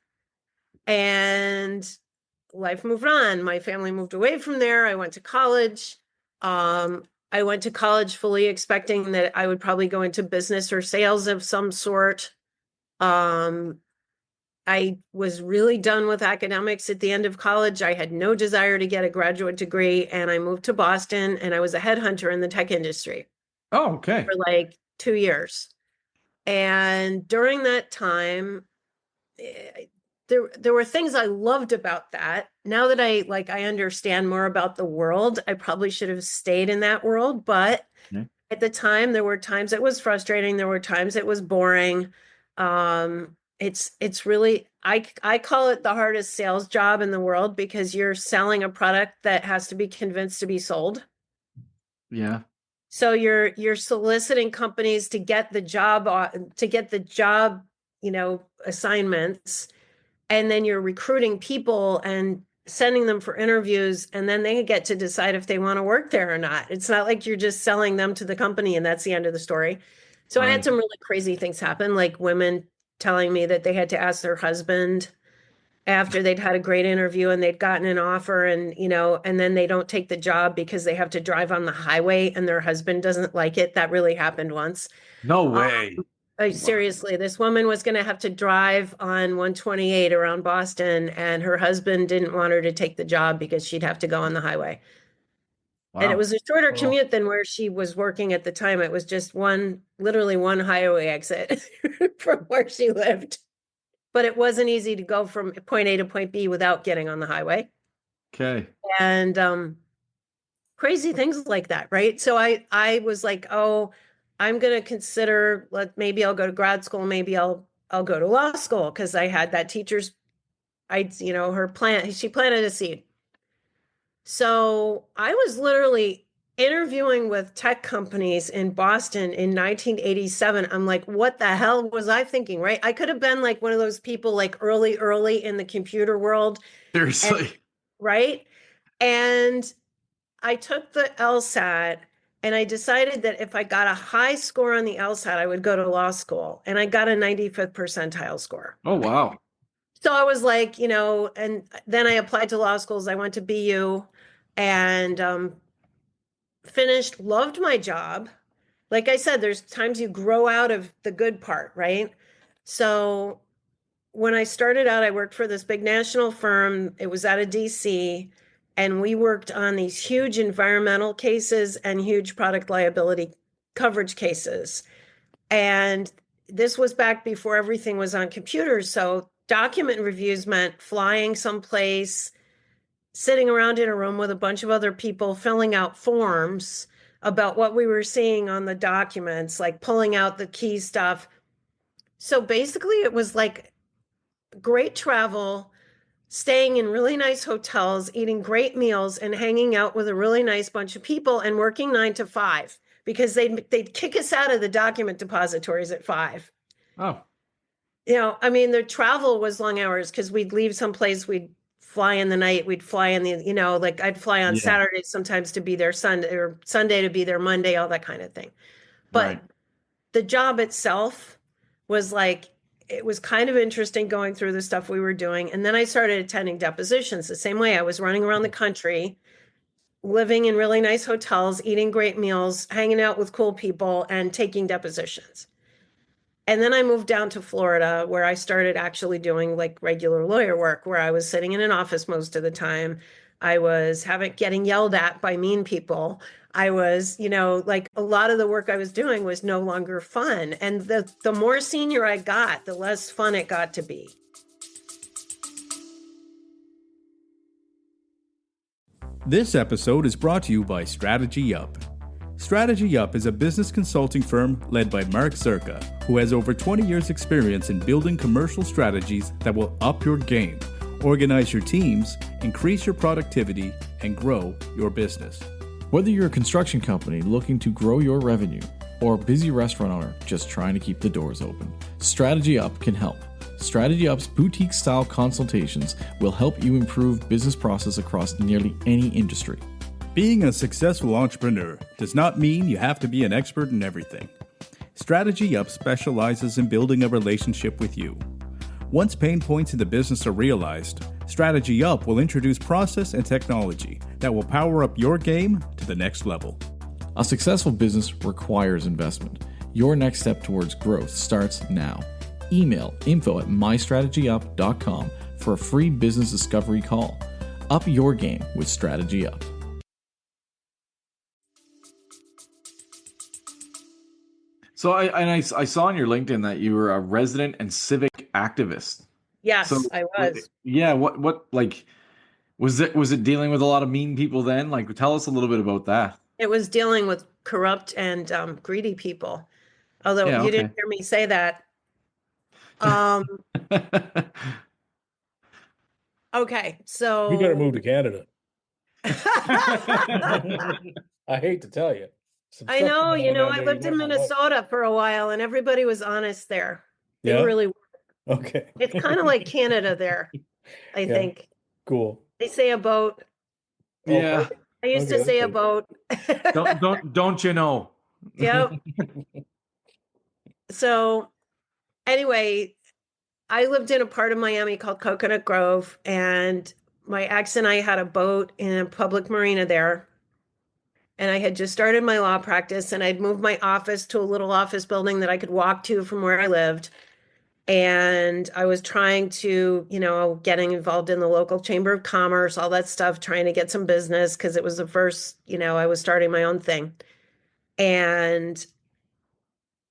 And life moved on. My family moved away from there. I went to college. I went to college fully expecting that I would probably go into business or sales of some sort. I was really done with academics at the end of college. I had no desire to get a graduate degree, and I moved to Boston, and I was a headhunter in the tech industry Oh, okay. for like 2 years. And during that time, there were things I loved about that. Now that I understand more about the world, I probably should have stayed in that world. But at the time, there were times it was frustrating. There were times it was boring. It's really, I call it the hardest sales job in the world, because you're selling a product that has to be convinced to be sold. Yeah. So you're soliciting companies to get the job, assignments, and then you're recruiting people and sending them for interviews, and then they get to decide if they want to work there or not. It's not like you're just selling them to the company and that's the end of the story. So I had some really crazy things happen, like women telling me that they had to ask their husband after they'd had a great interview and they'd gotten an offer, and and then they don't take the job because they have to drive on the highway and their husband doesn't like it. That really happened once. No way. Seriously, this woman was going to have to drive on 128 around Boston, and her husband didn't want her to take the job because she'd have to go on the highway. Wow. And it was a shorter commute than where she was working at the time. It was just literally one highway exit from where she lived. But it wasn't easy to go from point A to point B without getting on the highway. Okay. And crazy things like that, right? So I was like, oh, I'm going to consider, maybe I'll go to grad school, maybe I'll go to law school, because I had that teacher's, her plant, she planted a seed. So I was literally interviewing with tech companies in Boston in 1987. I'm like, what the hell was I thinking, right? I could have been like one of those people like early in the computer world. Seriously. Right? And I took the LSAT, and I decided that if I got a high score on the LSAT, I would go to law school. And I got a 95th percentile score. Oh, wow. So I was like, and then I applied to law schools. I went to BU and finished, loved my job. Like I said, there's times you grow out of the good part, right? So when I started out, I worked for this big national firm. It was out of DC. And we worked on these huge environmental cases and huge product liability coverage cases. And this was back before everything was on computers. So document reviews meant flying someplace, sitting around in a room with a bunch of other people, filling out forms about what we were seeing on the documents, like pulling out the key stuff. So basically, it was like great travel, staying in really nice hotels, eating great meals, and hanging out with a really nice bunch of people, and working 9 to 5, because they'd kick us out of the document depositories at 5. Oh. I mean, the travel was long hours, because we'd leave someplace, we'd fly in the night, we'd fly in the, like I'd fly on Saturday sometimes to be there Sunday, or Sunday to be there Monday, all that kind of thing. But the job itself was like, it was kind of interesting going through the stuff we were doing. And then I started attending depositions the same way. I was running around the country, living in really nice hotels, eating great meals, hanging out with cool people, and taking depositions. And then I moved down to Florida, where I started actually doing like regular lawyer work, where I was sitting in an office most of the time. I was getting yelled at by mean people. I was, like a lot of the work I was doing was no longer fun. And the more senior I got, the less fun it got to be. This episode is brought to you by Strategy Up. Strategy Up is a business consulting firm led by Mark Zerka, who has over 20 years' experience in building commercial strategies that will up your game, organize your teams, increase your productivity, and grow your business. Whether you're a construction company looking to grow your revenue or a busy restaurant owner just trying to keep the doors open, Strategy Up can help. Strategy Up's boutique-style consultations will help you improve business process across nearly any industry. Being a successful entrepreneur does not mean you have to be an expert in everything. Strategy Up specializes in building a relationship with you. Once pain points in the business are realized, Strategy Up will introduce process and technology that will power up your game to the next level. A successful business requires investment. Your next step towards growth starts now. Email info@mystrategyup.com for a free business discovery call. Up your game with Strategy Up. So I saw on your LinkedIn that you were a resident and civic activist. Yes, So I was. yeah, what like was it dealing with a lot of mean people then? Like, tell us a little bit about that. It was dealing with corrupt and greedy people. Although Yeah, you okay. didn't hear me say that. Okay, so You gotta move to Canada. I hate to tell you. I know, I You lived in might not like. Minnesota for a while and everybody was honest there. They Yeah? really were. Okay. It's kind of like Canada there, I Yeah. think. Cool. They say a boat. Yeah. I used to Okay, say a okay. boat. Don't you know? Yep. So anyway, I lived in a part of Miami called Coconut Grove, and my ex and I had a boat in a public marina there. And I had just started my law practice, and I'd moved my office to a little office building that I could walk to from where I lived. And I was trying to, getting involved in the local chamber of commerce, all that stuff, trying to get some business because it was the first, I was starting my own thing. And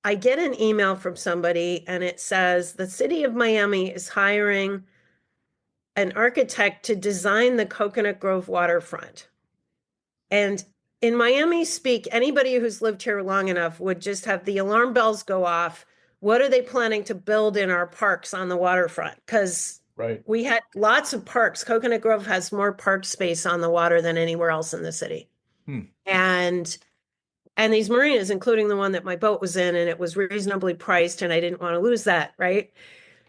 I get an email from somebody and it says the city of Miami is hiring an architect to design the Coconut Grove waterfront. And in Miami speak, anybody who's lived here long enough would just have the alarm bells go off. What are they planning to build in our parks on the waterfront? Because Right. we had lots of parks. Coconut Grove has more park space on the water than anywhere else in the city. And these marinas, including the one that my boat was in, and it was reasonably priced, and I didn't want to lose that, right?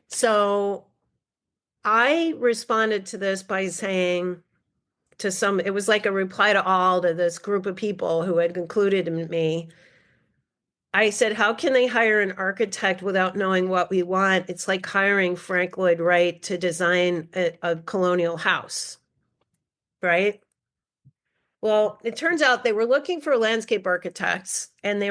So I responded to this by saying it was like a reply to all to this group of people who had included me. I said, how can they hire an architect without knowing what we want? It's like hiring Frank Lloyd Wright to design a colonial house, right? Well, it turns out they were looking for landscape architects, and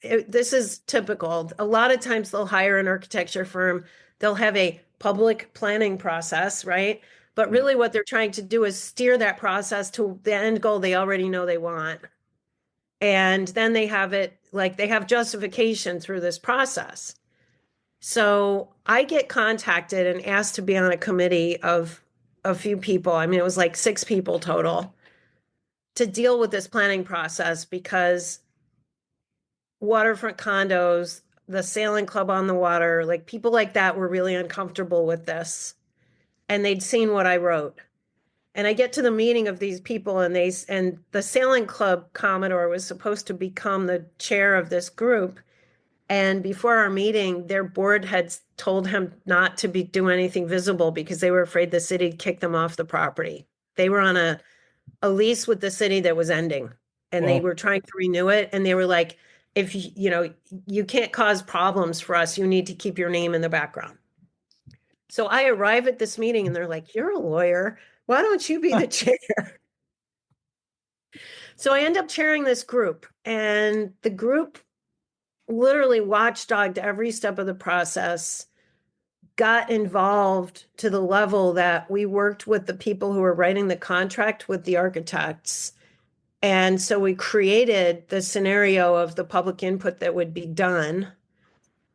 this is typical. A lot of times they'll hire an architecture firm. They'll have a public planning process, right? But really what they're trying to do is steer that process to the end goal they already know they want. And then they have justification through this process. So I get contacted and asked to be on a committee of a few people. I mean, it was like 6 people total to deal with this planning process because waterfront condos, the sailing club on the water, like people like that were really uncomfortable with this. And they'd seen what I wrote. And I get to the meeting of these people and the sailing club commodore was supposed to become the chair of this group. And before our meeting, their board had told him not to do anything visible because they were afraid the city would kick them off the property. They were on a lease with the city that was ending, and they were trying to renew it. And they were like, if you can't cause problems for us, you need to keep your name in the background. So I arrive at this meeting and they're like, you're a lawyer. Why don't you be the chair? So I end up chairing this group, and the group literally watchdogged every step of the process, got involved to the level that we worked with the people who were writing the contract with the architects. And so we created the scenario of the public input that would be done.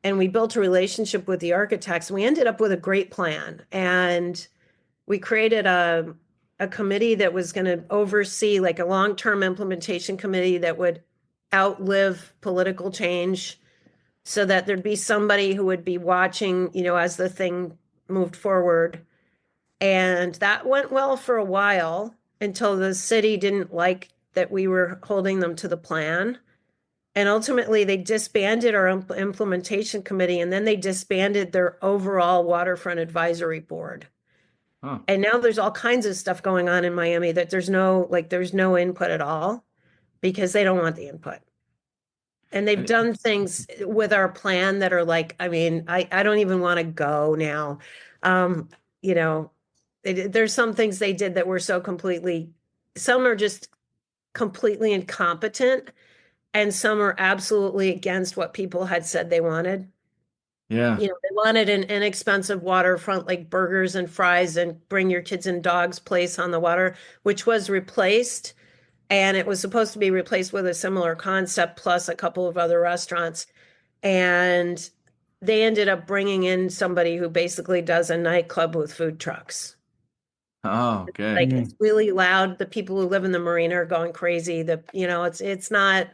And we built a relationship with the architects. And we ended up with a great plan. And we created a a committee that was going to oversee like a long-term implementation committee that would outlive political change, so that there'd be somebody who would be watching, as the thing moved forward. And that went well for a while until the city didn't like that we were holding them to the plan. And ultimately, they disbanded our implementation committee, and then they disbanded their overall waterfront advisory board. Huh. And now there's all kinds of stuff going on in Miami that there's no input at all, because they don't want the input. And they've done things with our plan that are like, I mean, I don't even want to go now. There's some things they did that were so some are just completely incompetent, and some are absolutely against what people had said they wanted. Yeah. They wanted an inexpensive waterfront, like burgers and fries and bring your kids and dogs place on the water, which was replaced. And it was supposed to be replaced with a similar concept plus a couple of other restaurants. And they ended up bringing in somebody who basically does a nightclub with food trucks. Oh, okay. Like, it's really loud. The people who live in the marina are going crazy. It's not,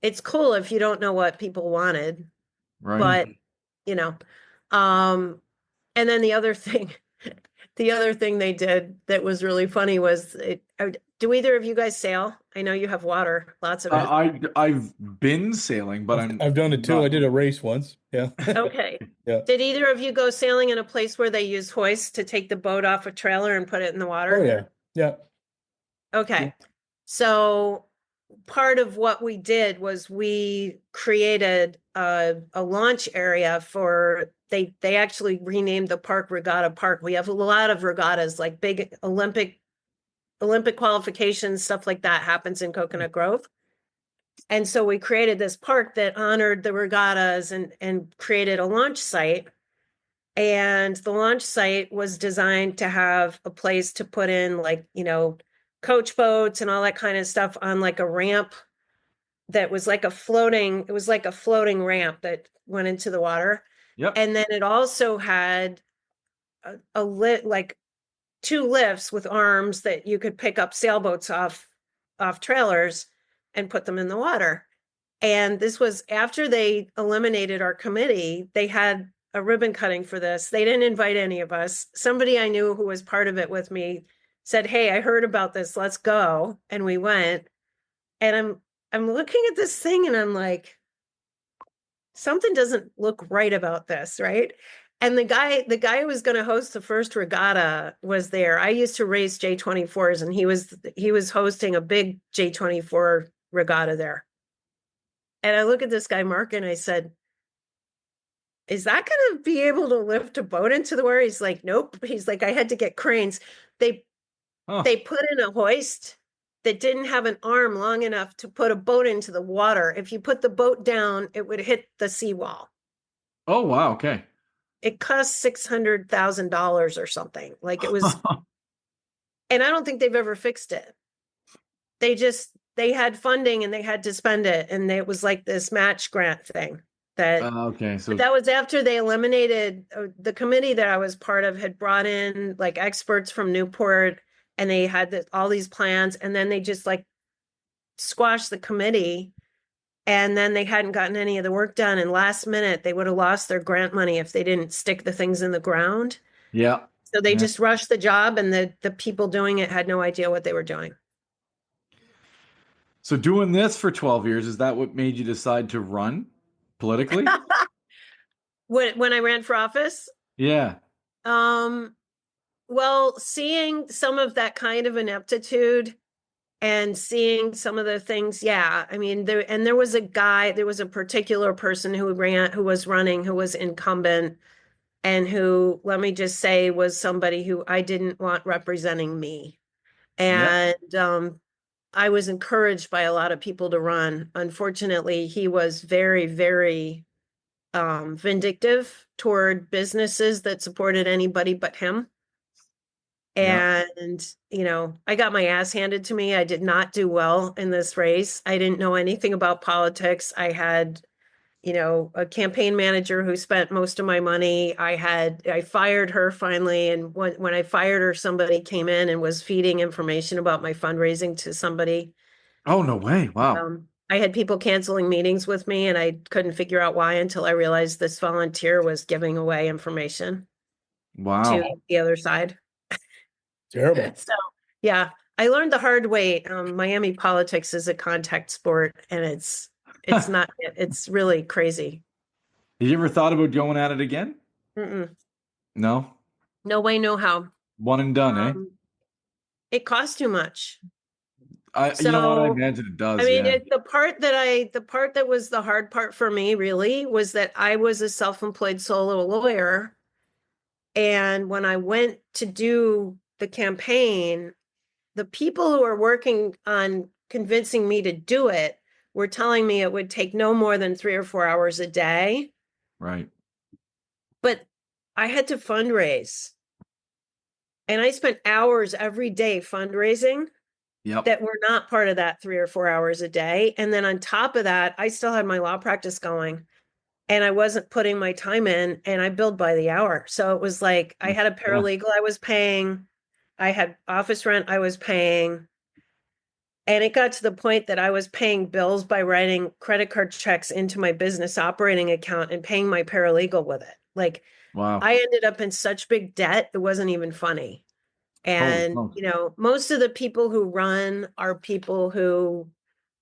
it's cool if you don't know what people wanted, Right. but and then the other thing they did that was really funny was do either of you guys sail? I know you have water, lots of it. I've been sailing, but I've done it too. not- I did a race once. Yeah. Okay. Yeah. Did either of you go sailing in a place where they use hoists to take the boat off a trailer and put it in the water? Oh yeah. Yeah. Okay. Yeah. So part of what we did was we created a launch area for, they actually renamed the park Regatta Park. We have a lot of regattas, like big Olympic qualifications, stuff like that happens in Coconut Grove. And so we created this park that honored the regattas and created a launch site. And the launch site was designed to have a place to put in, like, coach boats and all that kind of stuff on like a ramp that was like a floating ramp that went into the water. Yep. And then it also had like 2 lifts with arms that you could pick up sailboats off trailers and put them in the water. And this was after they eliminated our committee. They had a ribbon cutting for this. They didn't invite any of us. Somebody I knew who was part of it with me said, "Hey, I heard about this. Let's go." And we went. And I'm looking at this thing and I'm like, something doesn't look right about this, right? And the guy who was going to host the first regatta was there. I used to race J24s, and he was hosting a big J24 regatta there. And I look at this guy, Mark, and I said, "Is that going to be able to lift a boat into the water?" He's like, "Nope." He's like, "I had to get cranes." They put in a hoist that didn't have an arm long enough to put a boat into the water. If you put the boat down, it would hit the seawall. Oh, wow. Okay. It cost $600,000 or something. Like, it was, and I don't think they've ever fixed it. They had funding and they had to spend it. And it was like this match grant thing okay. So that was after they eliminated the committee that I was part of had brought in like experts from Newport, and they had all these plans, and then they just like squashed the committee, and then they hadn't gotten any of the work done. And last minute, they would have lost their grant money if they didn't stick the things in the ground. yeah. So they just rushed the job, and the people doing it had no idea what they were doing. So doing this for 12 years, is that what made you decide to run politically? When I ran for office? Yeah. Well, seeing some of that kind of ineptitude and seeing some of the things, yeah. I mean, there was a particular person who was running, who was incumbent, and who, let me just say, was somebody who I didn't want representing me. And I was encouraged by a lot of people to run. Unfortunately, he was very, very vindictive toward businesses that supported anybody but him. And, I got my ass handed to me. I did not do well in this race. I didn't know anything about politics. I had a campaign manager who spent most of my money. I fired her finally. And when I fired her, somebody came in and was feeding information about my fundraising to somebody. Oh, no way. Wow. I had people canceling meetings with me, and I couldn't figure out why until I realized this volunteer was giving away information Wow. to the other side. Terrible. So, yeah, I learned the hard way. Miami politics is a contact sport, and it's not, it's really crazy. Have you ever thought about going at it again? Mm-mm. No? No way, no how. One and done, It costs too much. You know what? I So, imagine it does, I mean, yeah. the part that was the hard part for me really was that I was a self-employed solo lawyer. And when I went to do the campaign, the people who were working on convincing me to do it were telling me it would take no more than 3 or 4 hours a day. Right. But I had to fundraise. And I spent hours every day fundraising Yep. that were not part of that 3 or 4 hours a day. And then on top of that, I still had my law practice going. And I wasn't putting my time in, and I billed by the hour. So it was like I had a paralegal I was paying, I had office rent I was paying. And it got to the point that I was paying bills by writing credit card checks into my business operating account and paying my paralegal with it. Like, Wow. I ended up in such big debt, it wasn't even funny. And, most of the people who run are people who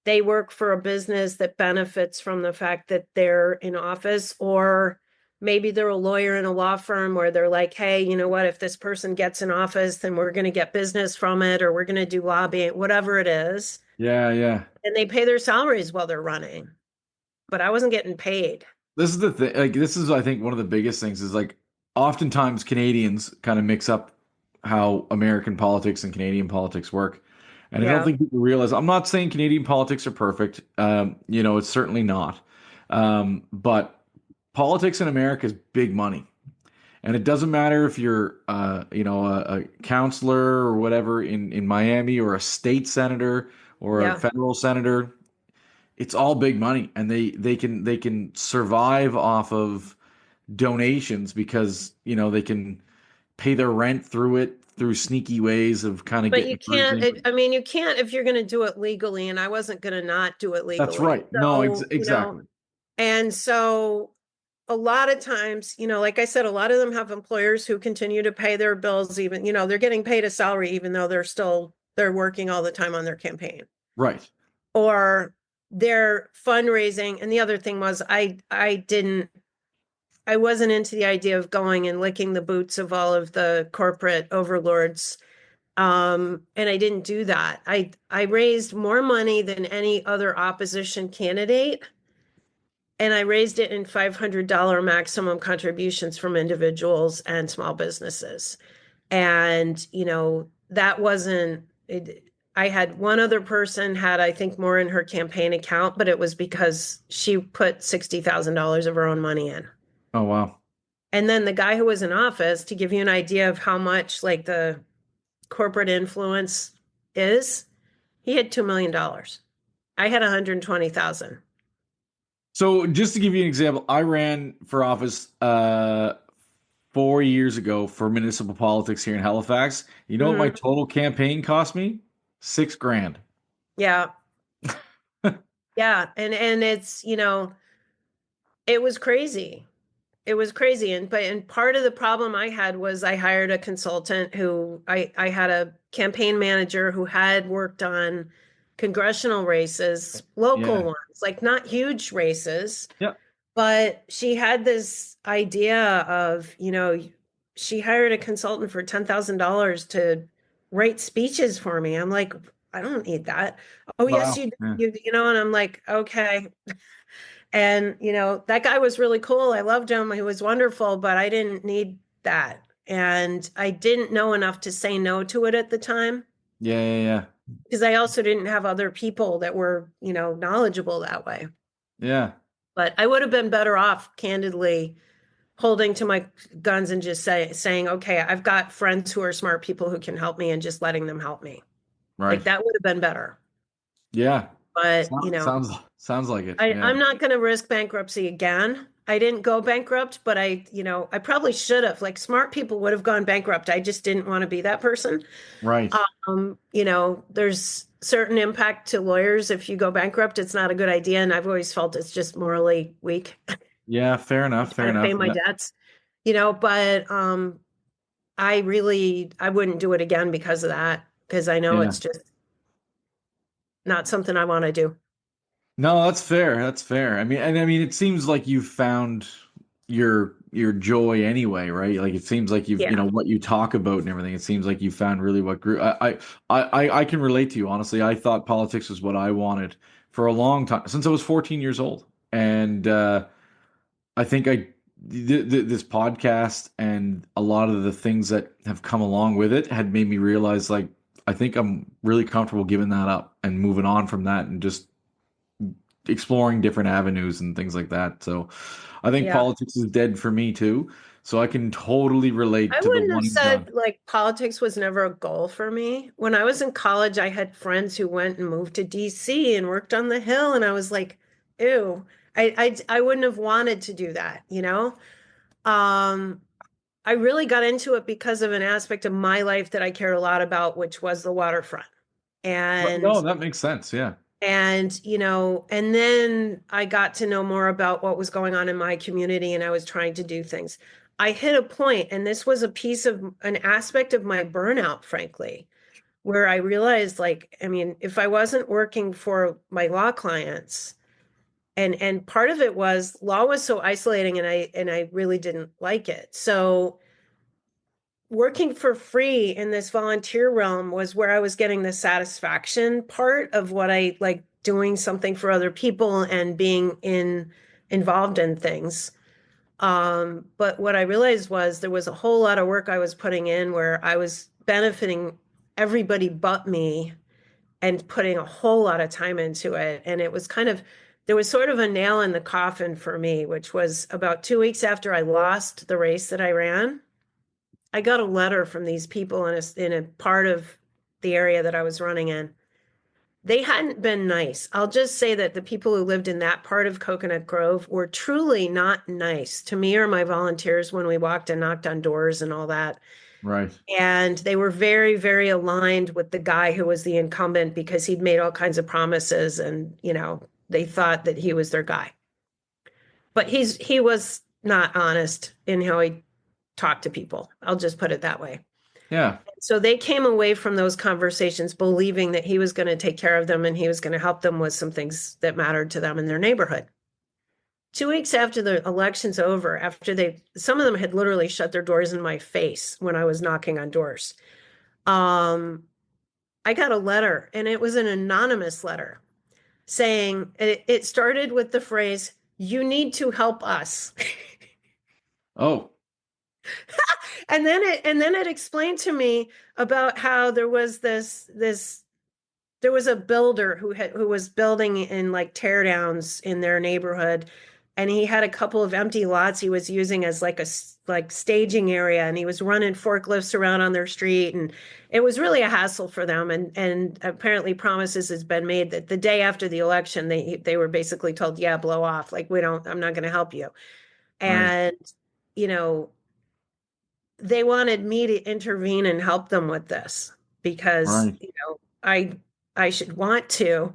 they work for a business that benefits from the fact that they're in office, or maybe they're a lawyer in a law firm where they're like, hey, you know what, if this person gets in office, then we're going to get business from it, or we're going to do lobbying, whatever it is. Yeah, yeah. And they pay their salaries while they're running. But I wasn't getting paid. This is the thing. Like, this is, I think, one of the biggest things is like oftentimes Canadians kind of mix up how American politics and Canadian politics work. And I don't think people realize, I'm not saying Canadian politics are perfect. It's certainly not. But politics in America is big money. And it doesn't matter if you're, a counselor or whatever in Miami, or a state senator or a federal senator. It's all big money, and they can survive off of donations because they can pay their rent through sneaky ways of kind of But getting. you can't. You can't if you're going to do it legally, and I wasn't going to not do it legally. That's right. So, No, exactly. And so a lot of times, like I said, a lot of them have employers who continue to pay their bills, even, they're getting paid a salary, even though they're working all the time on their campaign. Right. Or they're fundraising. And the other thing was I wasn't into the idea of going and licking the boots of all of the corporate overlords. And I didn't do that. I raised more money than any other opposition candidate. And I raised it in $500 maximum contributions from individuals and small businesses. And, that wasn't, I had one other person had, I think, more in her campaign account, but it was because she put $60,000 of her own money in. Oh, wow. And then the guy who was in office, to give you an idea of how much like the corporate influence is, he had $2 million. I had 120,000. So just to give you an example, I ran for office 4 years ago for municipal politics here in Halifax. You know what my total campaign cost me? $6,000. Yeah. Yeah. And it's, it was crazy. It was crazy. And part of the problem I had was I hired a consultant who I had a campaign manager who had worked on congressional races, local ones, like not huge races. Yep. But she had this idea of, she hired a consultant for $10,000 to write speeches for me. I'm like, I don't need that. Oh, Wow. yes, you do. And I'm like, okay. And, that guy was really cool. I loved him. He was wonderful, but I didn't need that. And I didn't know enough to say no to it at the time. Yeah. Because I also didn't have other people that were, knowledgeable that way. Yeah. But I would have been better off, candidly, holding to my guns and just saying, okay, I've got friends who are smart people who can help me, and just letting them help me. Right. Like that would have been better. Yeah. but you know, Sounds like it. I'm not going to risk bankruptcy again. I didn't go bankrupt, but I probably should have. Like smart people would have gone bankrupt. I just didn't want to be that person. Right. There's certain impact to lawyers. If you go bankrupt, it's not a good idea. And I've always felt it's just morally weak. Yeah, fair enough. Fair to enough. pay my debts, but I wouldn't do it again because of that, because I know it's just not something I want to do. No, that's fair. That's fair. I mean, it seems like you found your joy anyway, right? Like it seems like you've, what you talk about and everything. It seems like you found really what grew. I can relate to you, honestly. I thought politics was what I wanted for a long time, since I was 14 years old. And I think this podcast and a lot of the things that have come along with it had made me realize, like, I think I'm really comfortable giving that up and moving on from that and just exploring different avenues and things like that. So I think politics is dead for me too. So I can totally relate to the wouldn't one have said like politics was never a goal for me. When I was in college, I had friends who went and moved to DC and worked on the Hill, and I was like, ew. I wouldn't have wanted to do that, I really got into it because of an aspect of my life that I cared a lot about, which was the waterfront. And no, that makes sense. Yeah. And, and then I got to know more about what was going on in my community, and I was trying to do things. I hit a point, and this was an aspect of my burnout, frankly, where I realized, like, if I wasn't working for my law clients, and part of it was law was so isolating, and I really didn't like it. So working for free in this volunteer realm was where I was getting the satisfaction part of what I like, doing something for other people and being involved in things. But what I realized was there was a whole lot of work I was putting in where I was benefiting everybody but me and putting a whole lot of time into it. And it was there was sort of a nail in the coffin for me, which was about 2 weeks after I lost the race that I ran. I got a letter from these people in a part of the area that I was running in. They hadn't been nice. I'll just say that the people who lived in that part of Coconut Grove were truly not nice to me or my volunteers when we walked and knocked on doors and all that. Right. And they were very, very aligned with the guy who was the incumbent because he'd made all kinds of promises, and, they thought that he was their guy. But he was not honest in how he talk to people. I'll just put it that way. Yeah. So they came away from those conversations believing that he was going to take care of them and he was going to help them with some things that mattered to them in their neighborhood. 2 weeks after the election's over, some of them had literally shut their doors in my face when I was knocking on doors. I got a letter, and it was an anonymous letter saying, it started with the phrase, "You need to help us." Oh. And then it explained to me about how there was there was a builder who was building in like teardowns in their neighborhood, and he had a couple of empty lots he was using as like staging area, and he was running forklifts around on their street, and it was really a hassle for them, and apparently promises has been made that the day after the election they were basically told, yeah, blow off, like I'm not going to help you. And they wanted me to intervene and help them with this because, I should want to.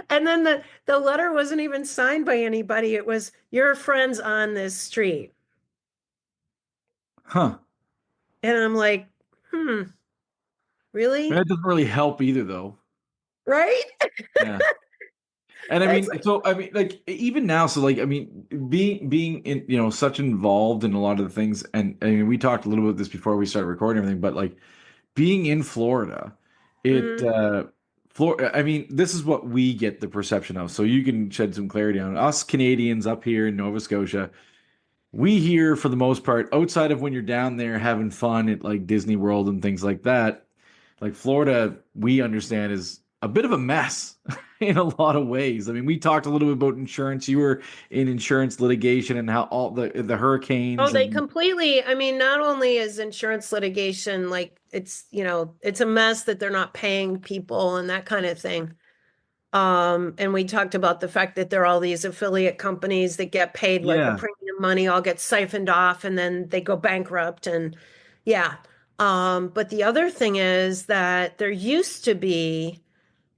And then the letter wasn't even signed by anybody. It was, "Your friends on this street." Huh. And I'm like, really? That doesn't really help either, though. Right? Yeah. And like even now, so like, being in, such involved in a lot of the things, and we talked a little bit about this before we started recording everything, but like being in Florida, this is what we get the perception of. So you can shed some clarity on us Canadians up here in Nova Scotia. We hear, for the most part, outside of when you're down there having fun at like Disney World and things like that, like Florida, we understand is a bit of a mess in a lot of ways. We talked a little bit about insurance. You were in insurance litigation and how all the hurricanes. Oh, they completely, not only is insurance litigation, like it's a mess that they're not paying people and that kind of thing. And we talked about the fact that there are all these affiliate companies that get paid like the Yeah. premium money all gets siphoned off and then they go bankrupt and yeah. But the other thing is that there used to be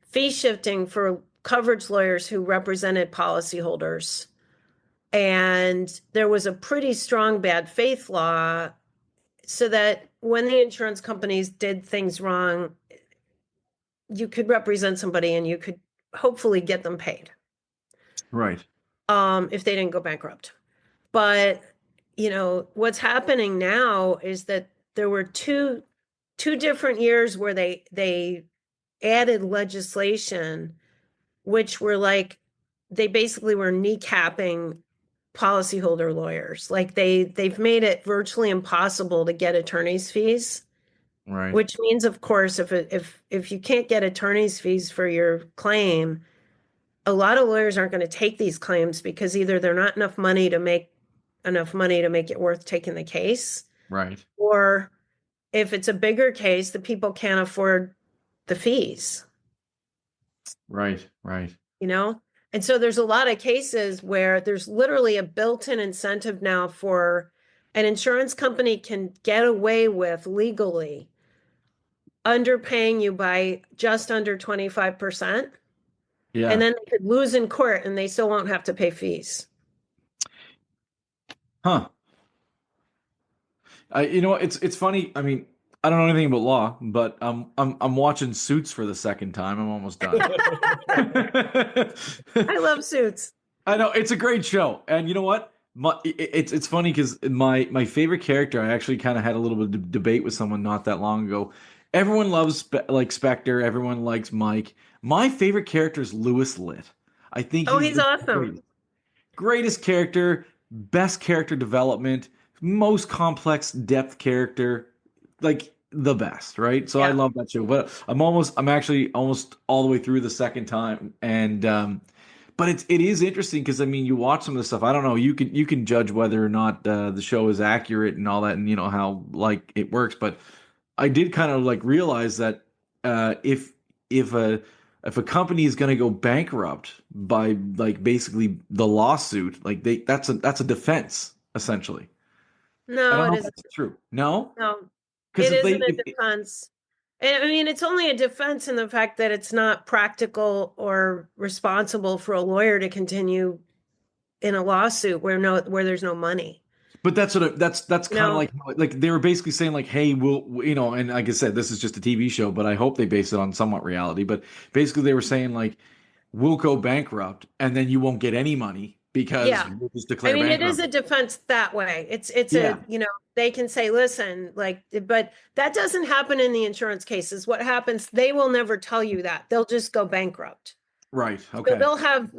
fee shifting for coverage lawyers who represented policyholders. And there was a pretty strong bad faith law so that when the insurance companies did things wrong, you could represent somebody and you could hopefully get them paid Right. if they didn't go bankrupt. But what's happening now is that there were two different years where they added legislation which were like they basically were kneecapping policyholder lawyers. Like they've made it virtually impossible to get attorney's fees, Right. which means, of course, if you can't get attorney's fees for your claim, a lot of lawyers aren't going to take these claims because either they're not enough money to make it worth taking the case, Right. or if it's a bigger case, the people can't afford the fees. Right. Right. And so there's a lot of cases where there's literally a built-in incentive now for an insurance company can get away with legally underpaying you by just under 25%. Yeah. And then they could lose in court and they still won't have to pay fees. Huh. It's funny. I mean, I don't know anything about law, but I'm watching Suits for the second time. I'm almost done. I love Suits. I know it's a great show, and you know what? It's funny because my favorite character. I actually kind of had a little bit of debate with someone not that long ago. Everyone loves Spectre. Everyone likes Mike. My favorite character is Louis Litt. I think He's awesome. Greatest character, best character development, most complex depth character, like the best, right? So I Yeah. love that show. But I'm actually almost all the way through the second time, and but it is interesting because I mean, you watch some of the stuff. I don't know. You can judge whether or not the show is accurate and all that, and how like it works. But I did kind of like realize that if a company is going to go bankrupt by like basically the lawsuit, like that's a defense essentially. I No, don't it know if isn't. that's true. No, No, because it isn't a defense. I mean, it's only a defense in the fact that it's not practical or responsible for a lawyer to continue in a lawsuit where there's no money. But that's kind of like they were basically saying like, hey, and like I said, this is just a TV show, but I hope they base it on somewhat reality. But basically, they were saying like, we'll go bankrupt, and then you won't get any money because we'll just declare I mean, bankrupt. it is a defense that way. It's Yeah. they can say, listen, like, but that doesn't happen in the insurance cases. What happens, they will never tell you that. They'll just go bankrupt. Right. So Okay. they'll have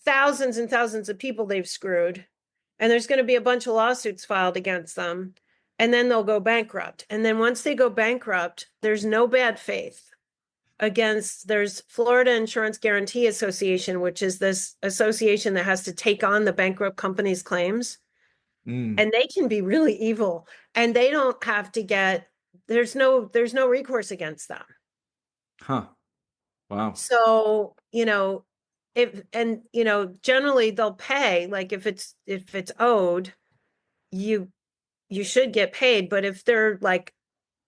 thousands and thousands of people they've screwed, and there's going to be a bunch of lawsuits filed against them, and then they'll go bankrupt. And then once they go bankrupt, there's no bad faith there's Florida Insurance Guarantee Association, which is this association that has to take on the bankrupt company's claims. Mm. And they can be really evil, and they don't have to there's no recourse against them. Huh. Wow. So, generally they'll pay, like if it's owed, you should get paid. But if they're like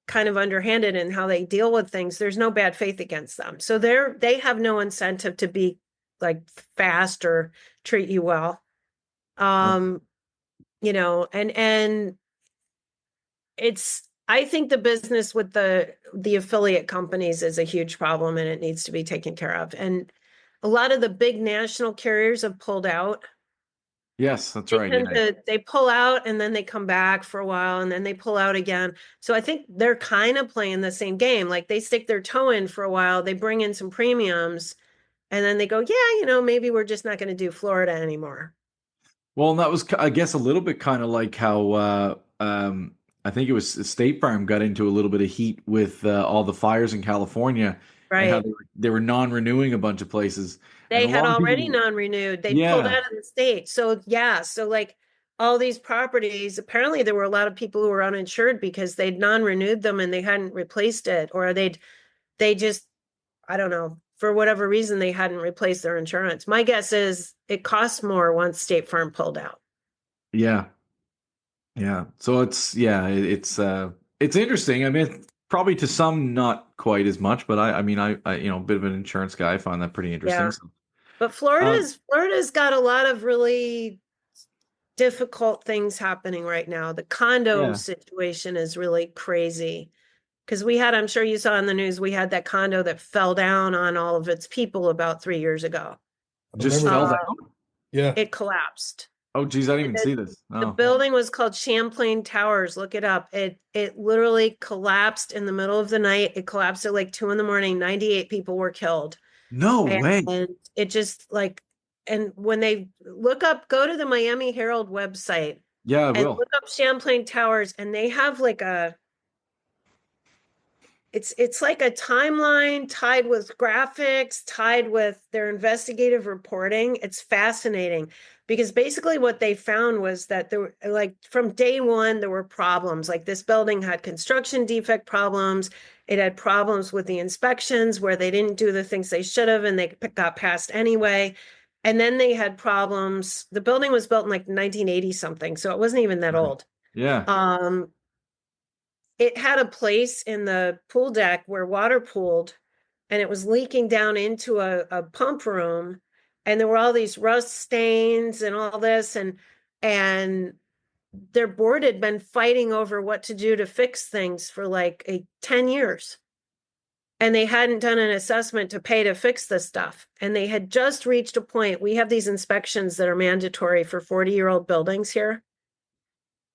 kind of underhanded in how they deal with things, there's no bad faith against them. So they have no incentive to be like fast or treat you well. And I think the business with the affiliate companies is a huge problem, and it needs to be taken care of. And a lot of the big national carriers have pulled out. Yes, that's right. They pull out and then they come back for a while and then they pull out again. So I think they're kind of playing the same game. Like they stick their toe in for a while, they bring in some premiums, and then they go, yeah, maybe we're just not going to do Florida anymore. Well, and that was, I guess, a little bit kind of like how I think it was State Farm got into a little bit of heat with all the fires in California, right? And how they were non-renewing a bunch of places. They had already non-renewed. They pulled out of the state. So so like all these properties, apparently there were a lot of people who were uninsured because they'd non-renewed them and they hadn't replaced it, or they just, I don't know, for whatever reason, they hadn't replaced their insurance. My guess is it costs more once State Farm pulled out. Yeah. Yeah. So it's interesting. I mean, probably to some not quite as much, but I mean I a bit of an insurance guy. I find that pretty interesting. Yeah. So, But Florida's got a lot of really difficult things happening right now. The condo Yeah. situation is really crazy. Because I'm sure you saw in the news, we had that condo that fell down on all of its people about 3 years ago. Just Remember fell that? down. Yeah. It collapsed. Oh, geez, I didn't even The- see this. The Oh, building was called Champlain Towers. Look it up. It literally collapsed in the middle of the night. It collapsed at like 2 a.m. 98 people were killed. no way. And it just like, and when they go to the Miami Herald website Yeah, I and will. look up Champlain Towers, and they have like it's like a timeline tied with graphics, tied with their investigative reporting. It's fascinating because basically what they found was that there were, like, from day one, there were problems. Like, this building had construction defect problems. It had problems with the inspections where they didn't do the things they should have, and they got passed anyway. And then they had problems. The building was built in like 1980 something, so it wasn't even that old. Yeah. It had a place in the pool deck where water pooled, and it was leaking down into a pump room, and there were all these rust stains and all this, and their board had been fighting over what to do to fix things for like 10 years. And they hadn't done an assessment to pay to fix this stuff. And they had just reached a point. We have these inspections that are mandatory for 40-year-old buildings here.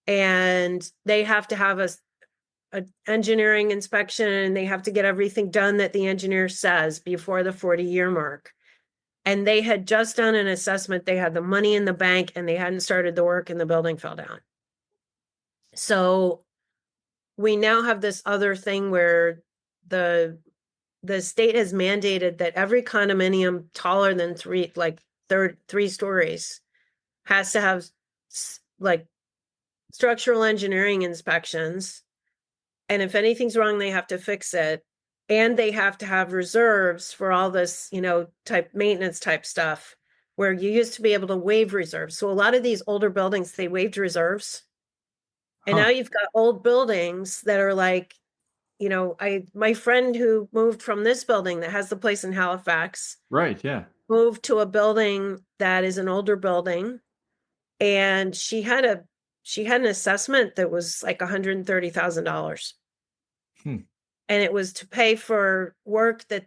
And they have to have a engineering inspection, and they have to get everything done that the engineer says before the 40-year mark. And they had just done an assessment. They had the money in the bank, and they hadn't started the work, and the building fell down. So we now have this other thing where the state has mandated that every condominium taller than three stories has to have like structural engineering inspections. And if anything's wrong, they have to fix it. And they have to have reserves for all this, type maintenance type stuff, where you used to be able to waive reserves. So a lot of these older buildings, they waived reserves. And now you've got old buildings that are like, my friend who moved from this building that has the place in Halifax. Right. Yeah. Moved to a building that is an older building. And she had an assessment that was like $130,000. And it was to pay for work that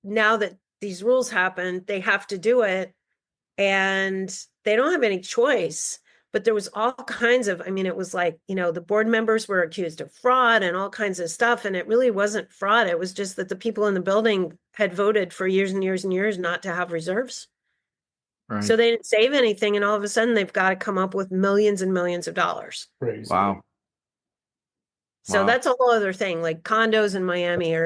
now that these rules happen, they have to do it, and they don't have any choice. But there was all kinds of, it was like, the board members were accused of fraud and all kinds of stuff. And it really wasn't fraud. It was just that the people in the building had voted for years and years and years not to have reserves. Right. So they didn't save anything. And all of a sudden they've got to come up with millions and millions of dollars. Crazy. Wow. So that's a whole other thing. Like, condos in Miami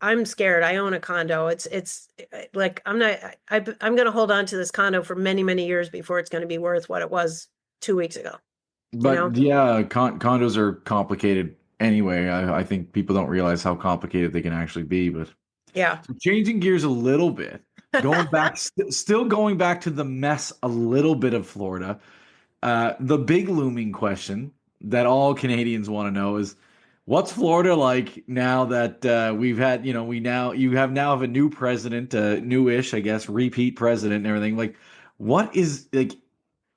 I'm scared. I own a condo. It's like, I'm going to hold on to this condo for many, many years before it's going to be worth what it was 2 weeks ago. But yeah, condos are complicated anyway. I think people don't realize how complicated they can actually be. But yeah, so changing gears a little bit, going back, still going back to the mess a little bit of Florida. The big looming question that all Canadians want to know is, what's Florida like now that we've had, you have a new president, newish, I guess, repeat president and everything. Like, what is like?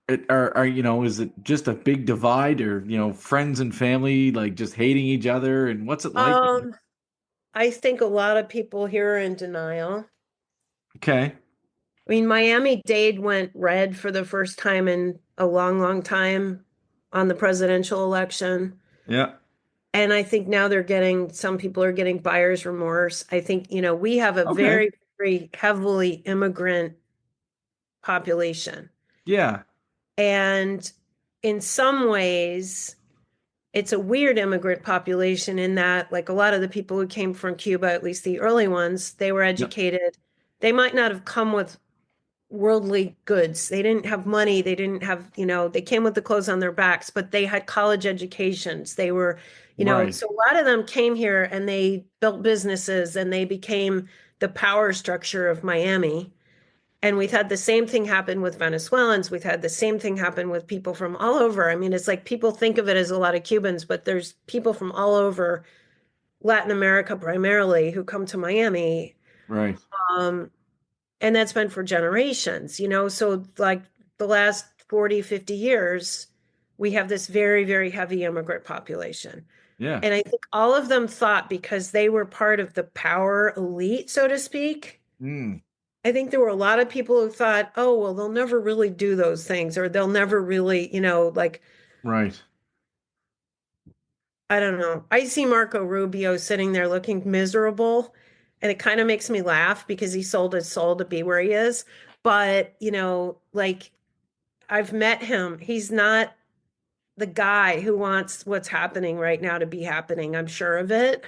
Is it just a big divide, or friends and family like just hating each other, and what's it like? I think a lot of people here are in denial. Okay. Miami-Dade went red for the first time in a long, long time on the presidential election. Yeah. And I think now some people are getting buyer's remorse. I think, we have a very, very heavily immigrant population. Yeah. And in some ways, it's a weird immigrant population in that, like, a lot of the people who came from Cuba, at least the early ones, they were educated. Yep. They might not have come with worldly goods. They didn't have money. They didn't have, they came with the clothes on their backs, but they had college educations. They were, right. So a lot of them came here and they built businesses, and they became the power structure of Miami. And we've had the same thing happen with Venezuelans. We've had the same thing happen with people from all over. I mean, it's like people think of it as a lot of Cubans, but there's people from all over Latin America primarily who come to Miami. Right. And that's been for generations, you know? So like the last 40, 50 years, we have this very, very heavy immigrant population. Yeah. And I think all of them thought because they were part of the power elite, so to speak, I think there were a lot of people who thought, oh, well, they'll never really do those things, or they'll never really, you know, like, Right. I don't know. I see Marco Rubio sitting there looking miserable, and it kind of makes me laugh because he sold his soul to be where he is. But, you know, like, I've met him. He's not the guy who wants what's happening right now to be happening. I'm sure of it.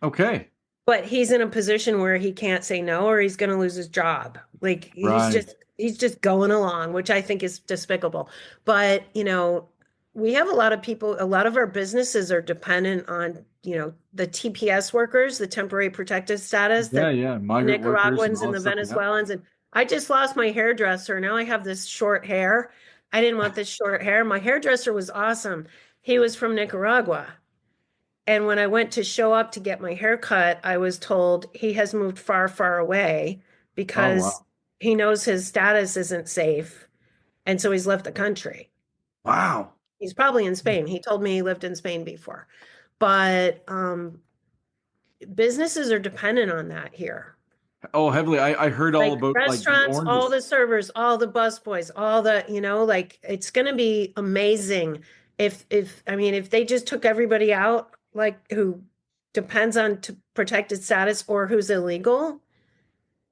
Okay. But he's in a position where he can't say no, or he's going to lose his job. Like Right. he's just going along, which I think is despicable. But, you know, we have a lot of people, a lot of our businesses are dependent on, you know, the TPS workers, the temporary protected status, Yeah, the yeah. Migrant workers Nicaraguans all and that the stuff, yeah. Venezuelans. And I just lost my hairdresser. Now I have this short hair. I didn't want this short hair. My hairdresser was awesome. He was from Nicaragua. And when I went to show up to get my hair cut, I was told he has moved far, far away because wow. he knows his status isn't safe. And so he's left the country. Wow. He's probably in Spain. He told me he lived in Spain before. But businesses are dependent on that here. Oh, heavily. I heard all Like about like the restaurants, all oranges. the servers, all the busboys, all the, you know, like it's going to be amazing if I mean, if they just took everybody out, like who depends on protected status or who's illegal,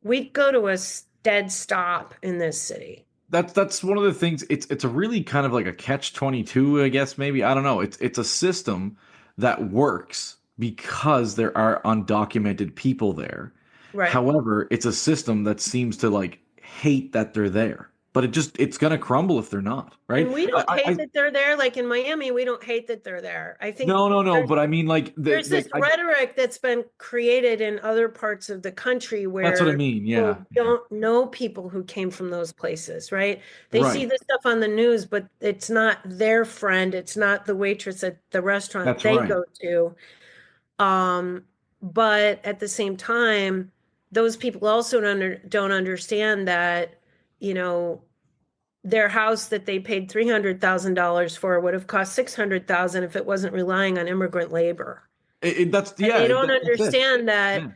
we'd go to a dead stop in this city. That's one of the things. It's a really kind of like a catch-22, I guess, maybe. I don't know. It's a system that works because there are undocumented people there. Right. However, it's a system that seems to like hate that they're there. But it's gonna crumble if they're not, right? And we don't I, hate that they're there. Like in Miami, we don't hate that they're there. I think no. But I mean, like there's this rhetoric that's been created in other parts of the country where that's what I mean. Yeah. people don't know people who came from those places, right? They see Right. this stuff on the news, but it's not their friend. It's not the waitress at the restaurant That's they right. go to. But at the same time, those people also don't understand that, you know, their house that they paid $300,000 for would have cost $600,000 if it wasn't relying on immigrant labor. That's And yeah. they don't that's it. understand that Yeah.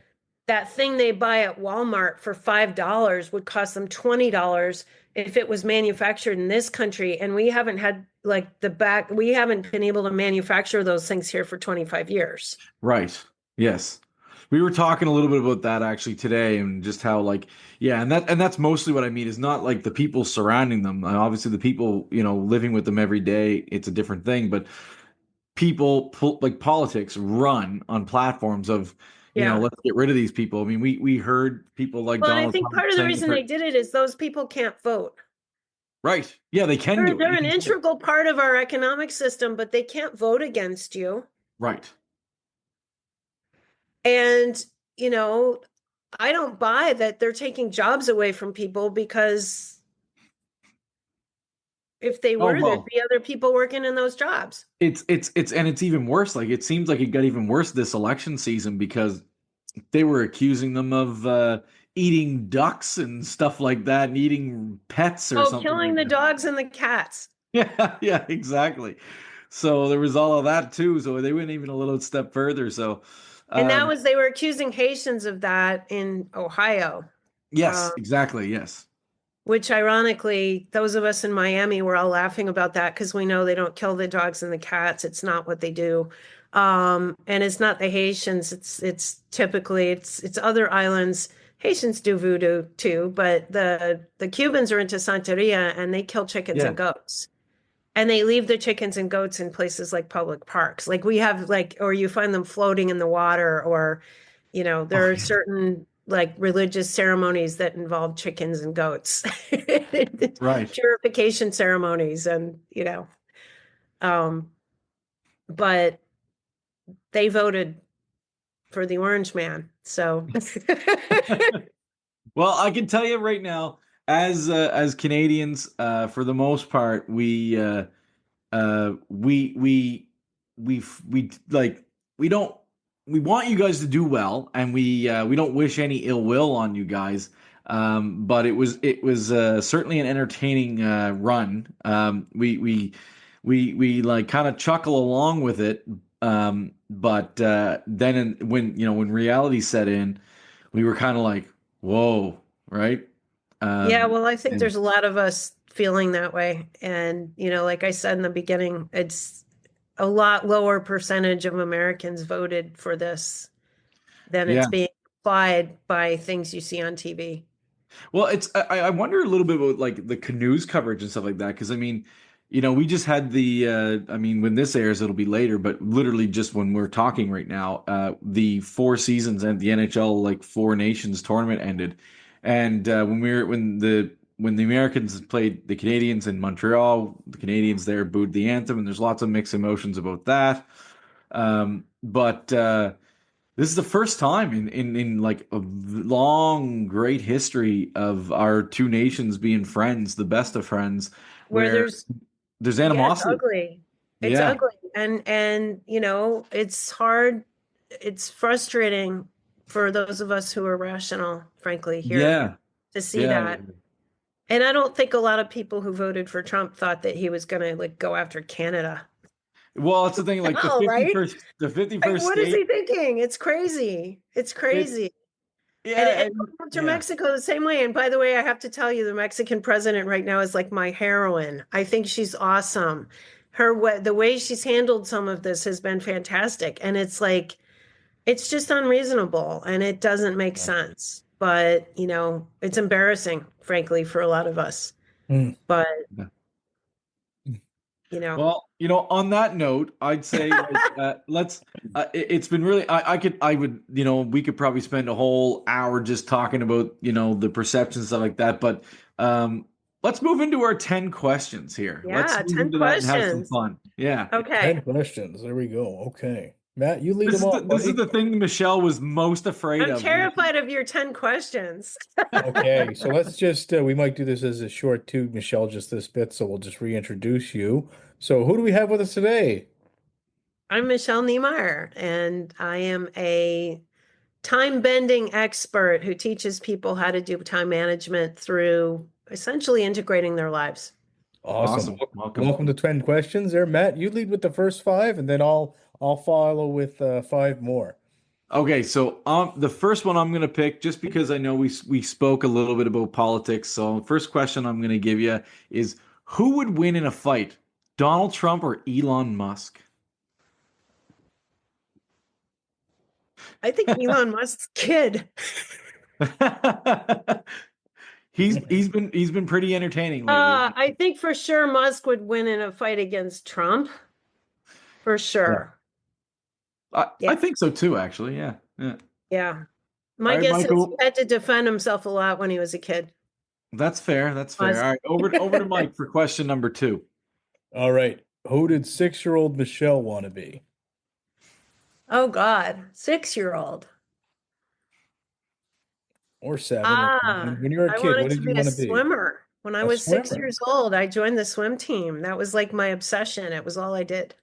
that thing they buy at Walmart for $5 would cost them $20 if it was manufactured in this country. And we haven't had like we haven't been able to manufacture those things here for 25 years. Right. Yes. We were talking a little bit about that actually today, and just how like yeah, and that's mostly what I mean is not like the people surrounding them. Obviously, the people living with them every day, it's a different thing. But people like politics run on platforms of let's get rid of these people. I mean, we heard people like Well, and I Donald think Trump part of the saying reason they did it is those people can't vote. right. Yeah, they can do it. They're an integral part of our economic system, but they can't vote against you. Right. And, I don't buy that they're taking jobs away from people, because if they were, there'd be other people working in those jobs. It's even worse. Like it seems like it got even worse this election season because they were accusing them of eating ducks and stuff like that, and eating pets or something. Killing like the dogs and the cats. Yeah, exactly. So there was all of that too. So they went even a little step further. So and they were accusing Haitians of that in Ohio. Yes, exactly. Yes. Which ironically, those of us in Miami were all laughing about that because we know they don't kill the dogs and the cats. It's not what they do. And it's not the Haitians. It's typically it's other islands. Haitians do voodoo too, but the Cubans are into Santeria, and they kill chickens and goats. And they leave the chickens and goats in places like public parks. Like we have or you find them floating in the water, or, there are certain like religious ceremonies that involve chickens and goats. Right. Purification ceremonies, and, but they voted for the orange man. So Well, I can tell you right now, as Canadians, for the most part, we like we don't we want you guys to do well, and we don't wish any ill will on you guys. But it was certainly an entertaining run. We like kind of chuckle along with it. But then when reality set in, we were kind of like, whoa, right? yeah, well, I think And there's a lot of us feeling that way. And, like I said in the beginning, it's a lot lower percentage of Americans voted for this than yeah. it's being applied by things you see on TV. Well, I wonder a little bit about like the canoes coverage and stuff like that, because I mean, we just had I mean, when this airs, it'll be later, but literally just when we're talking right now, the four seasons and the NHL like Four Nations tournament ended, and when the Americans played the Canadians in Montreal, the Canadians there booed the anthem, and there's lots of mixed emotions about that. But this is the first time in like a long, great history of our two nations being friends, the best of friends, Where where there's yeah, it's animosity. ugly. It's Yeah, ugly. And it's hard. It's frustrating for those of us who are rational, frankly, here yeah, to see yeah. that. And I don't think a lot of people who voted for Trump thought that he was going to like go after Canada. Well, it's the thing, like No, right? the fifty Like, first what is state. he thinking? It's crazy. It's crazy. Yeah, And and going to Mexico the same way. And by the way, I have to tell you, the Mexican president right now is like my heroine. I think she's awesome. The way she's handled some of this has been fantastic. And it's like, it's just unreasonable and it doesn't make sense. But, it's embarrassing, frankly, for a lot of us. Mm. But, Well, on that note, I'd say like, let's. It's been really. I would. We could probably spend a whole hour just talking about the perception stuff like that. But let's move into our 10 questions here. Let's yeah, move 10 into that and have some questions. fun. Yeah. Okay. 10 questions. There we go. Okay. Matt, you lead This them is off, this is buddy. the thing Michelle was most afraid I'm of. terrified of your 10 questions. Okay, so let's just we might do this as a short too, Michelle, just this bit, so we'll just reintroduce you. So who do we have with us today? I'm Michelle Niemeyer, and I am a time bending expert who teaches people how to do time management through essentially integrating their lives. Awesome. Welcome. Welcome to 10 questions there, Matt. You lead with the first 5, and then I'll follow with 5 more. Okay, so the first one I'm going to pick, just because I know we spoke a little bit about politics. So first question I'm going to give you is, who would win in a fight, Donald Trump or Elon Musk? I think Elon Musk's kid. He's been pretty entertaining lately. I think for sure Musk would win in a fight against Trump. For sure. I think so too, actually. Yeah. Yeah. My All right, guess is Michael. he had to defend himself a lot when he was a kid. That's fair. That's fair. Musk. All right, over to Mike for question number 2. All right. Who did 6-year-old Michelle want to be? Oh God, 6-year-old. Or 7? When you were a I kid, wanted what to did be you a want to be? swimmer. When I A was 6 swimmer. years old, I joined the swim team. That was like my obsession. It was all I did.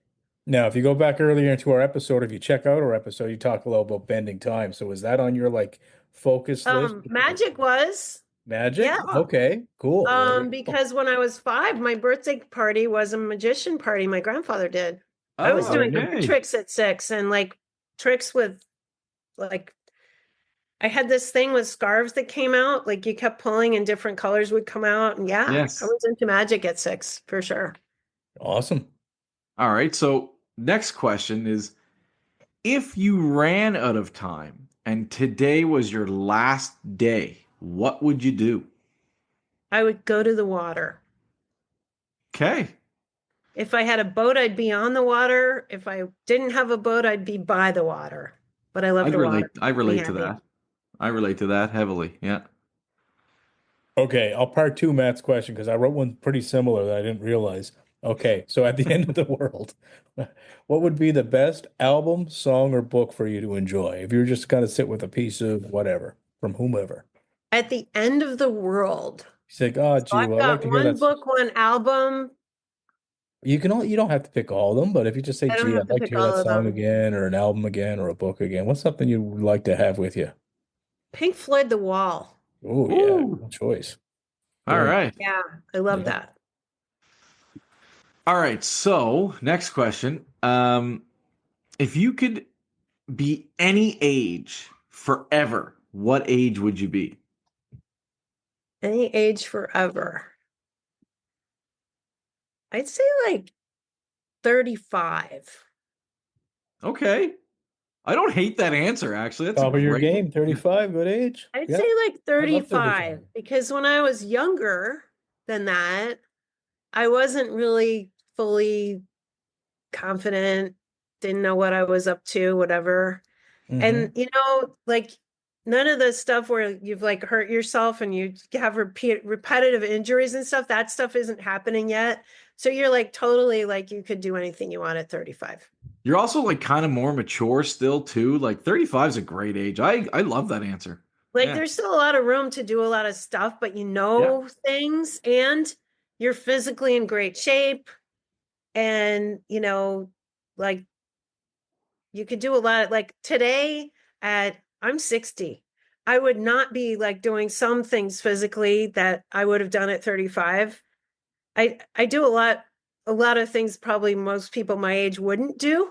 Now, if you go back earlier into our episode, if you check out our episode, you talk a little about bending time. So is that on your like focus list? Magic was. Magic? Yeah. Okay, cool. There we go. Because when I was 5, my birthday party was a magician party my grandfather did. I was doing tricks at 6 and like tricks with like, I had this thing with scarves that came out, like you kept pulling and different colors would come out. And yeah, Yes. I was into magic at 6 for sure. Awesome. All right. So next question is, if you ran out of time and today was your last day, what would you do? I would go to the water. Okay. If I had a boat, I'd be on the water. If I didn't have a boat, I'd be by the water. But I love the water. I relate to happy. that. I relate to that heavily. Yeah. Okay, I'll part 2 Matt's question because I wrote one pretty similar that I didn't realize. Okay, so at the end of the world, what would be the best album, song, or book for you to enjoy if you were just kind of sit with a piece of whatever from whomever? At the end of the world. You say, oh, So gee, I've well, I'd like got to hear one that. book, one album. You don't have to pick all of them, but if you just say, I don't gee, have I'd to like to pick hear that all of song them. again, or an album again, or a book again, what's something you would like to have with you? Pink Floyd, The Wall. Oh, yeah, Ooh. good choice. All Very, right. Yeah, I love yeah. that. All right. So, next question. If you could be any age forever, what age would you be? Any age forever. I'd say like 35. Okay. I don't hate that answer, actually. That's a Top of your great game, 35, good age. I'd Yeah, say like I love 35 35. because when I was younger than that, I wasn't really fully confident, didn't know what I was up to, whatever. Mm-hmm. And like none of the stuff where you've like hurt yourself and you have repetitive injuries and stuff, that stuff isn't happening yet. So you're like totally like you could do anything you want at 35. You're also like kind of more mature still too. Like 35 is a great age. I love that answer. Like Yeah. there's still a lot of room to do a lot of stuff, but things and you're physically in great shape and like you could do a lot of, like today I'm 60. I would not be like doing some things physically that I would have done at 35. I do a lot of things probably most people my age wouldn't do,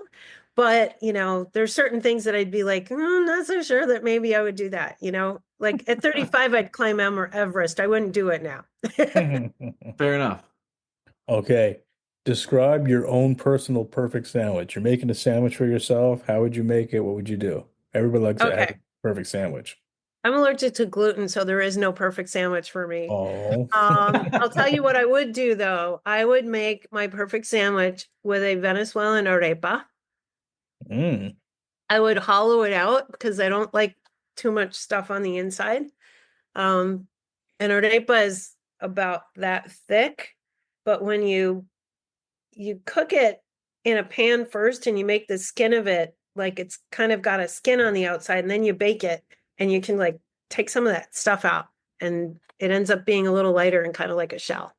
but there's certain things that I'd be like, I'm not so sure that maybe I would do that, like at 35 I'd climb Everest. I wouldn't do it now. Fair enough. Okay. Describe your own personal perfect sandwich. You're making a sandwich for yourself. How would you make it? What would you do? Everybody likes to have a Okay. perfect sandwich. I'm allergic to gluten, so there is no perfect sandwich for me. Oh. I'll tell you what I would do though. I would make my perfect sandwich with a Venezuelan arepa. Mm. I would hollow it out because I don't like too much stuff on the inside. And arepa is about that thick, but when you cook it in a pan first and you make the skin of it like it's kind of got a skin on the outside, and then you bake it and you can like take some of that stuff out and it ends up being a little lighter and kind of like a shell.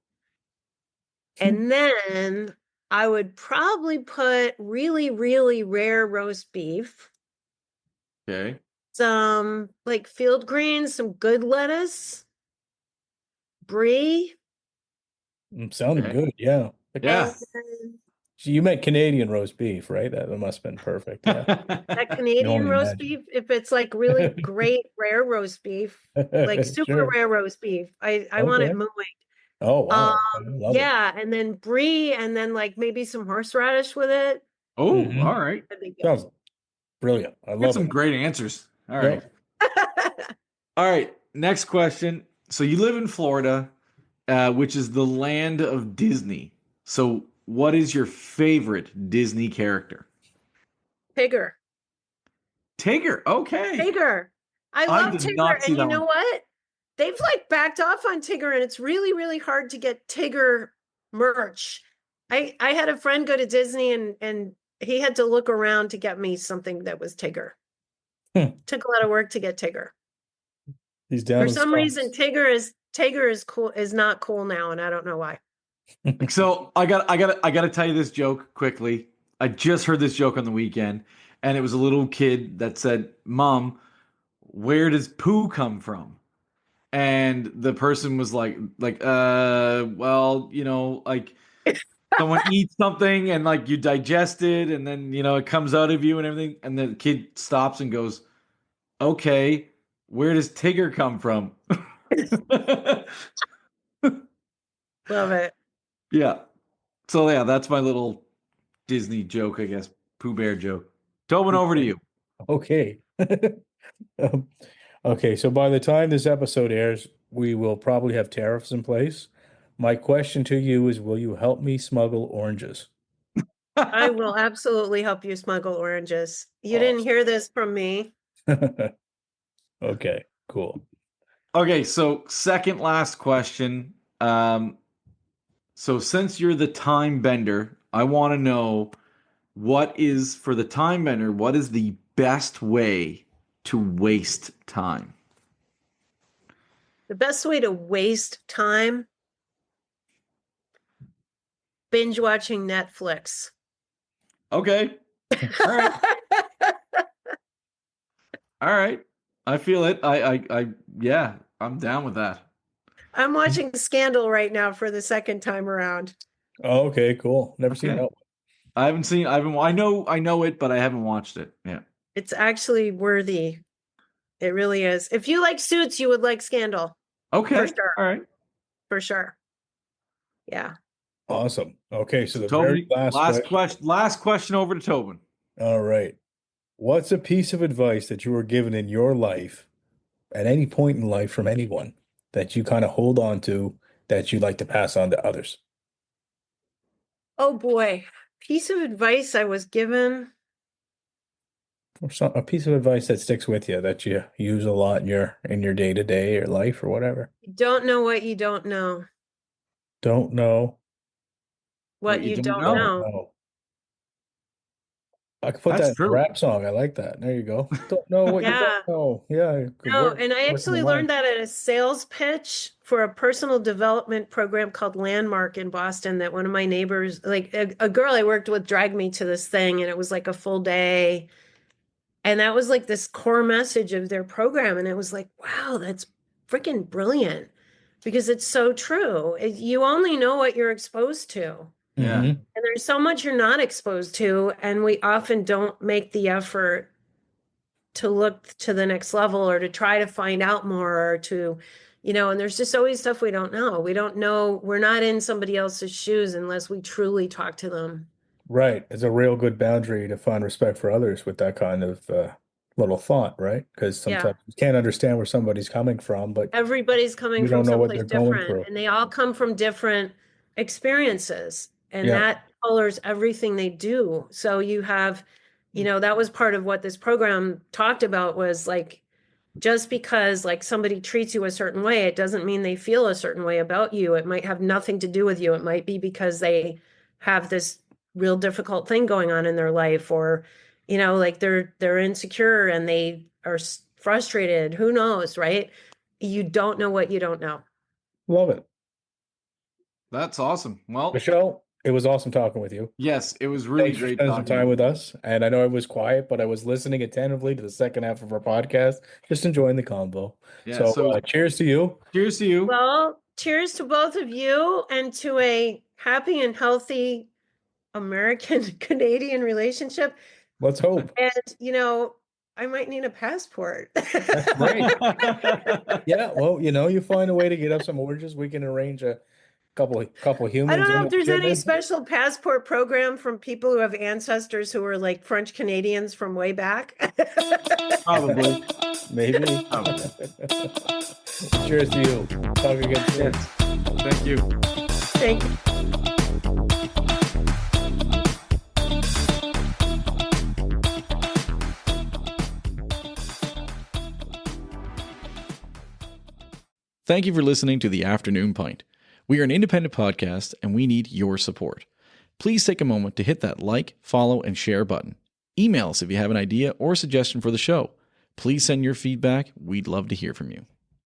And then I would probably put really, really rare roast beef, Okay. some like field greens, some good lettuce, brie. Sounded Okay. good. Yeah. Yeah. And So you meant Canadian roast beef, right? That must have been perfect. Yeah. that I can Canadian only roast imagine. beef, if it's like really great rare roast beef, like super Sure. rare roast beef, I want it Okay. mooing. Oh, wow. I love it. Yeah, and then brie, and then like maybe some horseradish with it. Oh, Hmm. all right. That'd be good. Sounds brilliant. I Get love some it. great answers. All right. Yep. All right. Next question. So you live in Florida, which is the land of Disney. So what is your favorite Disney character? Tigger. Tigger. Okay. Tigger. I I love did Tigger. not see And you that know one. what? They've like backed off on Tigger, and it's really, really hard to get Tigger merch. I had a friend go to Disney and he had to look around to get me something that was Tigger. Hmm. Took a lot of work to get Tigger. He's down For in some reason, spots. Tigger is cool, is not cool now, and I don't know why. So I gotta tell you this joke quickly. I just heard this joke on the weekend, and it was a little kid that said, "Mom, where does poo come from?" And the person was like, well, like someone eats something and like you digest it, and then it comes out of you and everything. And the kid stops and goes, "Okay, where does Tigger come from?" Love it. Yeah. So yeah, that's my little Disney joke, I guess. Pooh Bear joke. Tobin, over to you. Okay. Um, okay, so by the time this episode airs, we will probably have tariffs in place. My question to you is, will you help me smuggle oranges? I will absolutely help you smuggle oranges. You didn't Awesome. hear this from me. Okay, cool. Okay, so second last question. So since you're the time bender, I want to know what is the best way to waste time? The best way to waste time, binge watching Netflix. Okay. All right. All right. I feel it. Yeah, I'm down with that. I'm watching Scandal right now for the second time around. Oh, okay, cool. Never seen Okay. that I know it, but I haven't watched it. Yeah. It's actually worthy. It really is. If you like Suits, you would like Scandal. Okay. For sure. All right. For sure. Yeah. one. Awesome. Okay, so the Tobin, very last question over to Tobin. All right. What's a piece of advice that you were given in your life at any point in life from anyone that you kind of hold on to that you'd like to pass on to others? Oh boy. Piece of advice I was given. Or a piece of advice that sticks with you that you use a lot in your day-to-day or life or whatever. Don't know what you don't know. Don't know. What you don't know. No. I could put That's that in a true. rap song. I like that. There you go. Don't know what you Yeah. don't know. Yeah. Good No, work. and I Working actually the learned line. that at a sales pitch for a personal development program called Landmark in Boston that one of my neighbors, like a girl I worked with, dragged me to this thing, and it was like a full day. And that was like this core message of their program. And it was like, wow, that's freaking brilliant because it's so true. You only know what you're exposed to. Yeah. Mhm. And there's so much you're not exposed to. And we often don't make the effort to look to the next level or to try to find out more or to, and there's just always stuff we don't know. We don't know. We're not in somebody else's shoes unless we truly talk to them. Right. It's a real good boundary to find respect for others with that kind of little thought, right? Because Yeah. sometimes you can't understand where somebody's coming from, but Everybody's coming you from don't know what someplace they're going different, through. and they all come from different experiences, and Yeah. that colors everything they do. So you have, that was part of what this program talked about was like, just because like somebody treats you a certain way, it doesn't mean they feel a certain way about you. It might have nothing to do with you. It might be because they have this real difficult thing going on in their life, or, like they're insecure and they are frustrated. Who knows, right? You don't know what you don't know. Love it. That's awesome. Well, Michelle, it was awesome talking with you. yes, it was really Thanks for great spending some talking time with with us. And I know it was quiet, but I was listening attentively to the second half of our podcast, just enjoying the convo. Yeah, so Cheers to you. cheers to you. Well, cheers to both of you and to a happy and healthy American-Canadian relationship. Let's hope. And, I might need a passport. That's great. Yeah, well, you find a way to get us some oranges. We can arrange a couple humans. I don't know in if there's the any shipment. special passport program from people who have ancestors who are like French Canadians from way back. Probably. Maybe. Probably. Cheers to you. Talk again soon. Yes. Thank you. Thank you. Thank you for listening to The Afternoon Pint. We are an independent podcast and we need your support. Please take a moment to hit that like, follow, and share button. Email us if you have an idea or suggestion for the show. Please send your feedback. We'd love to hear from you.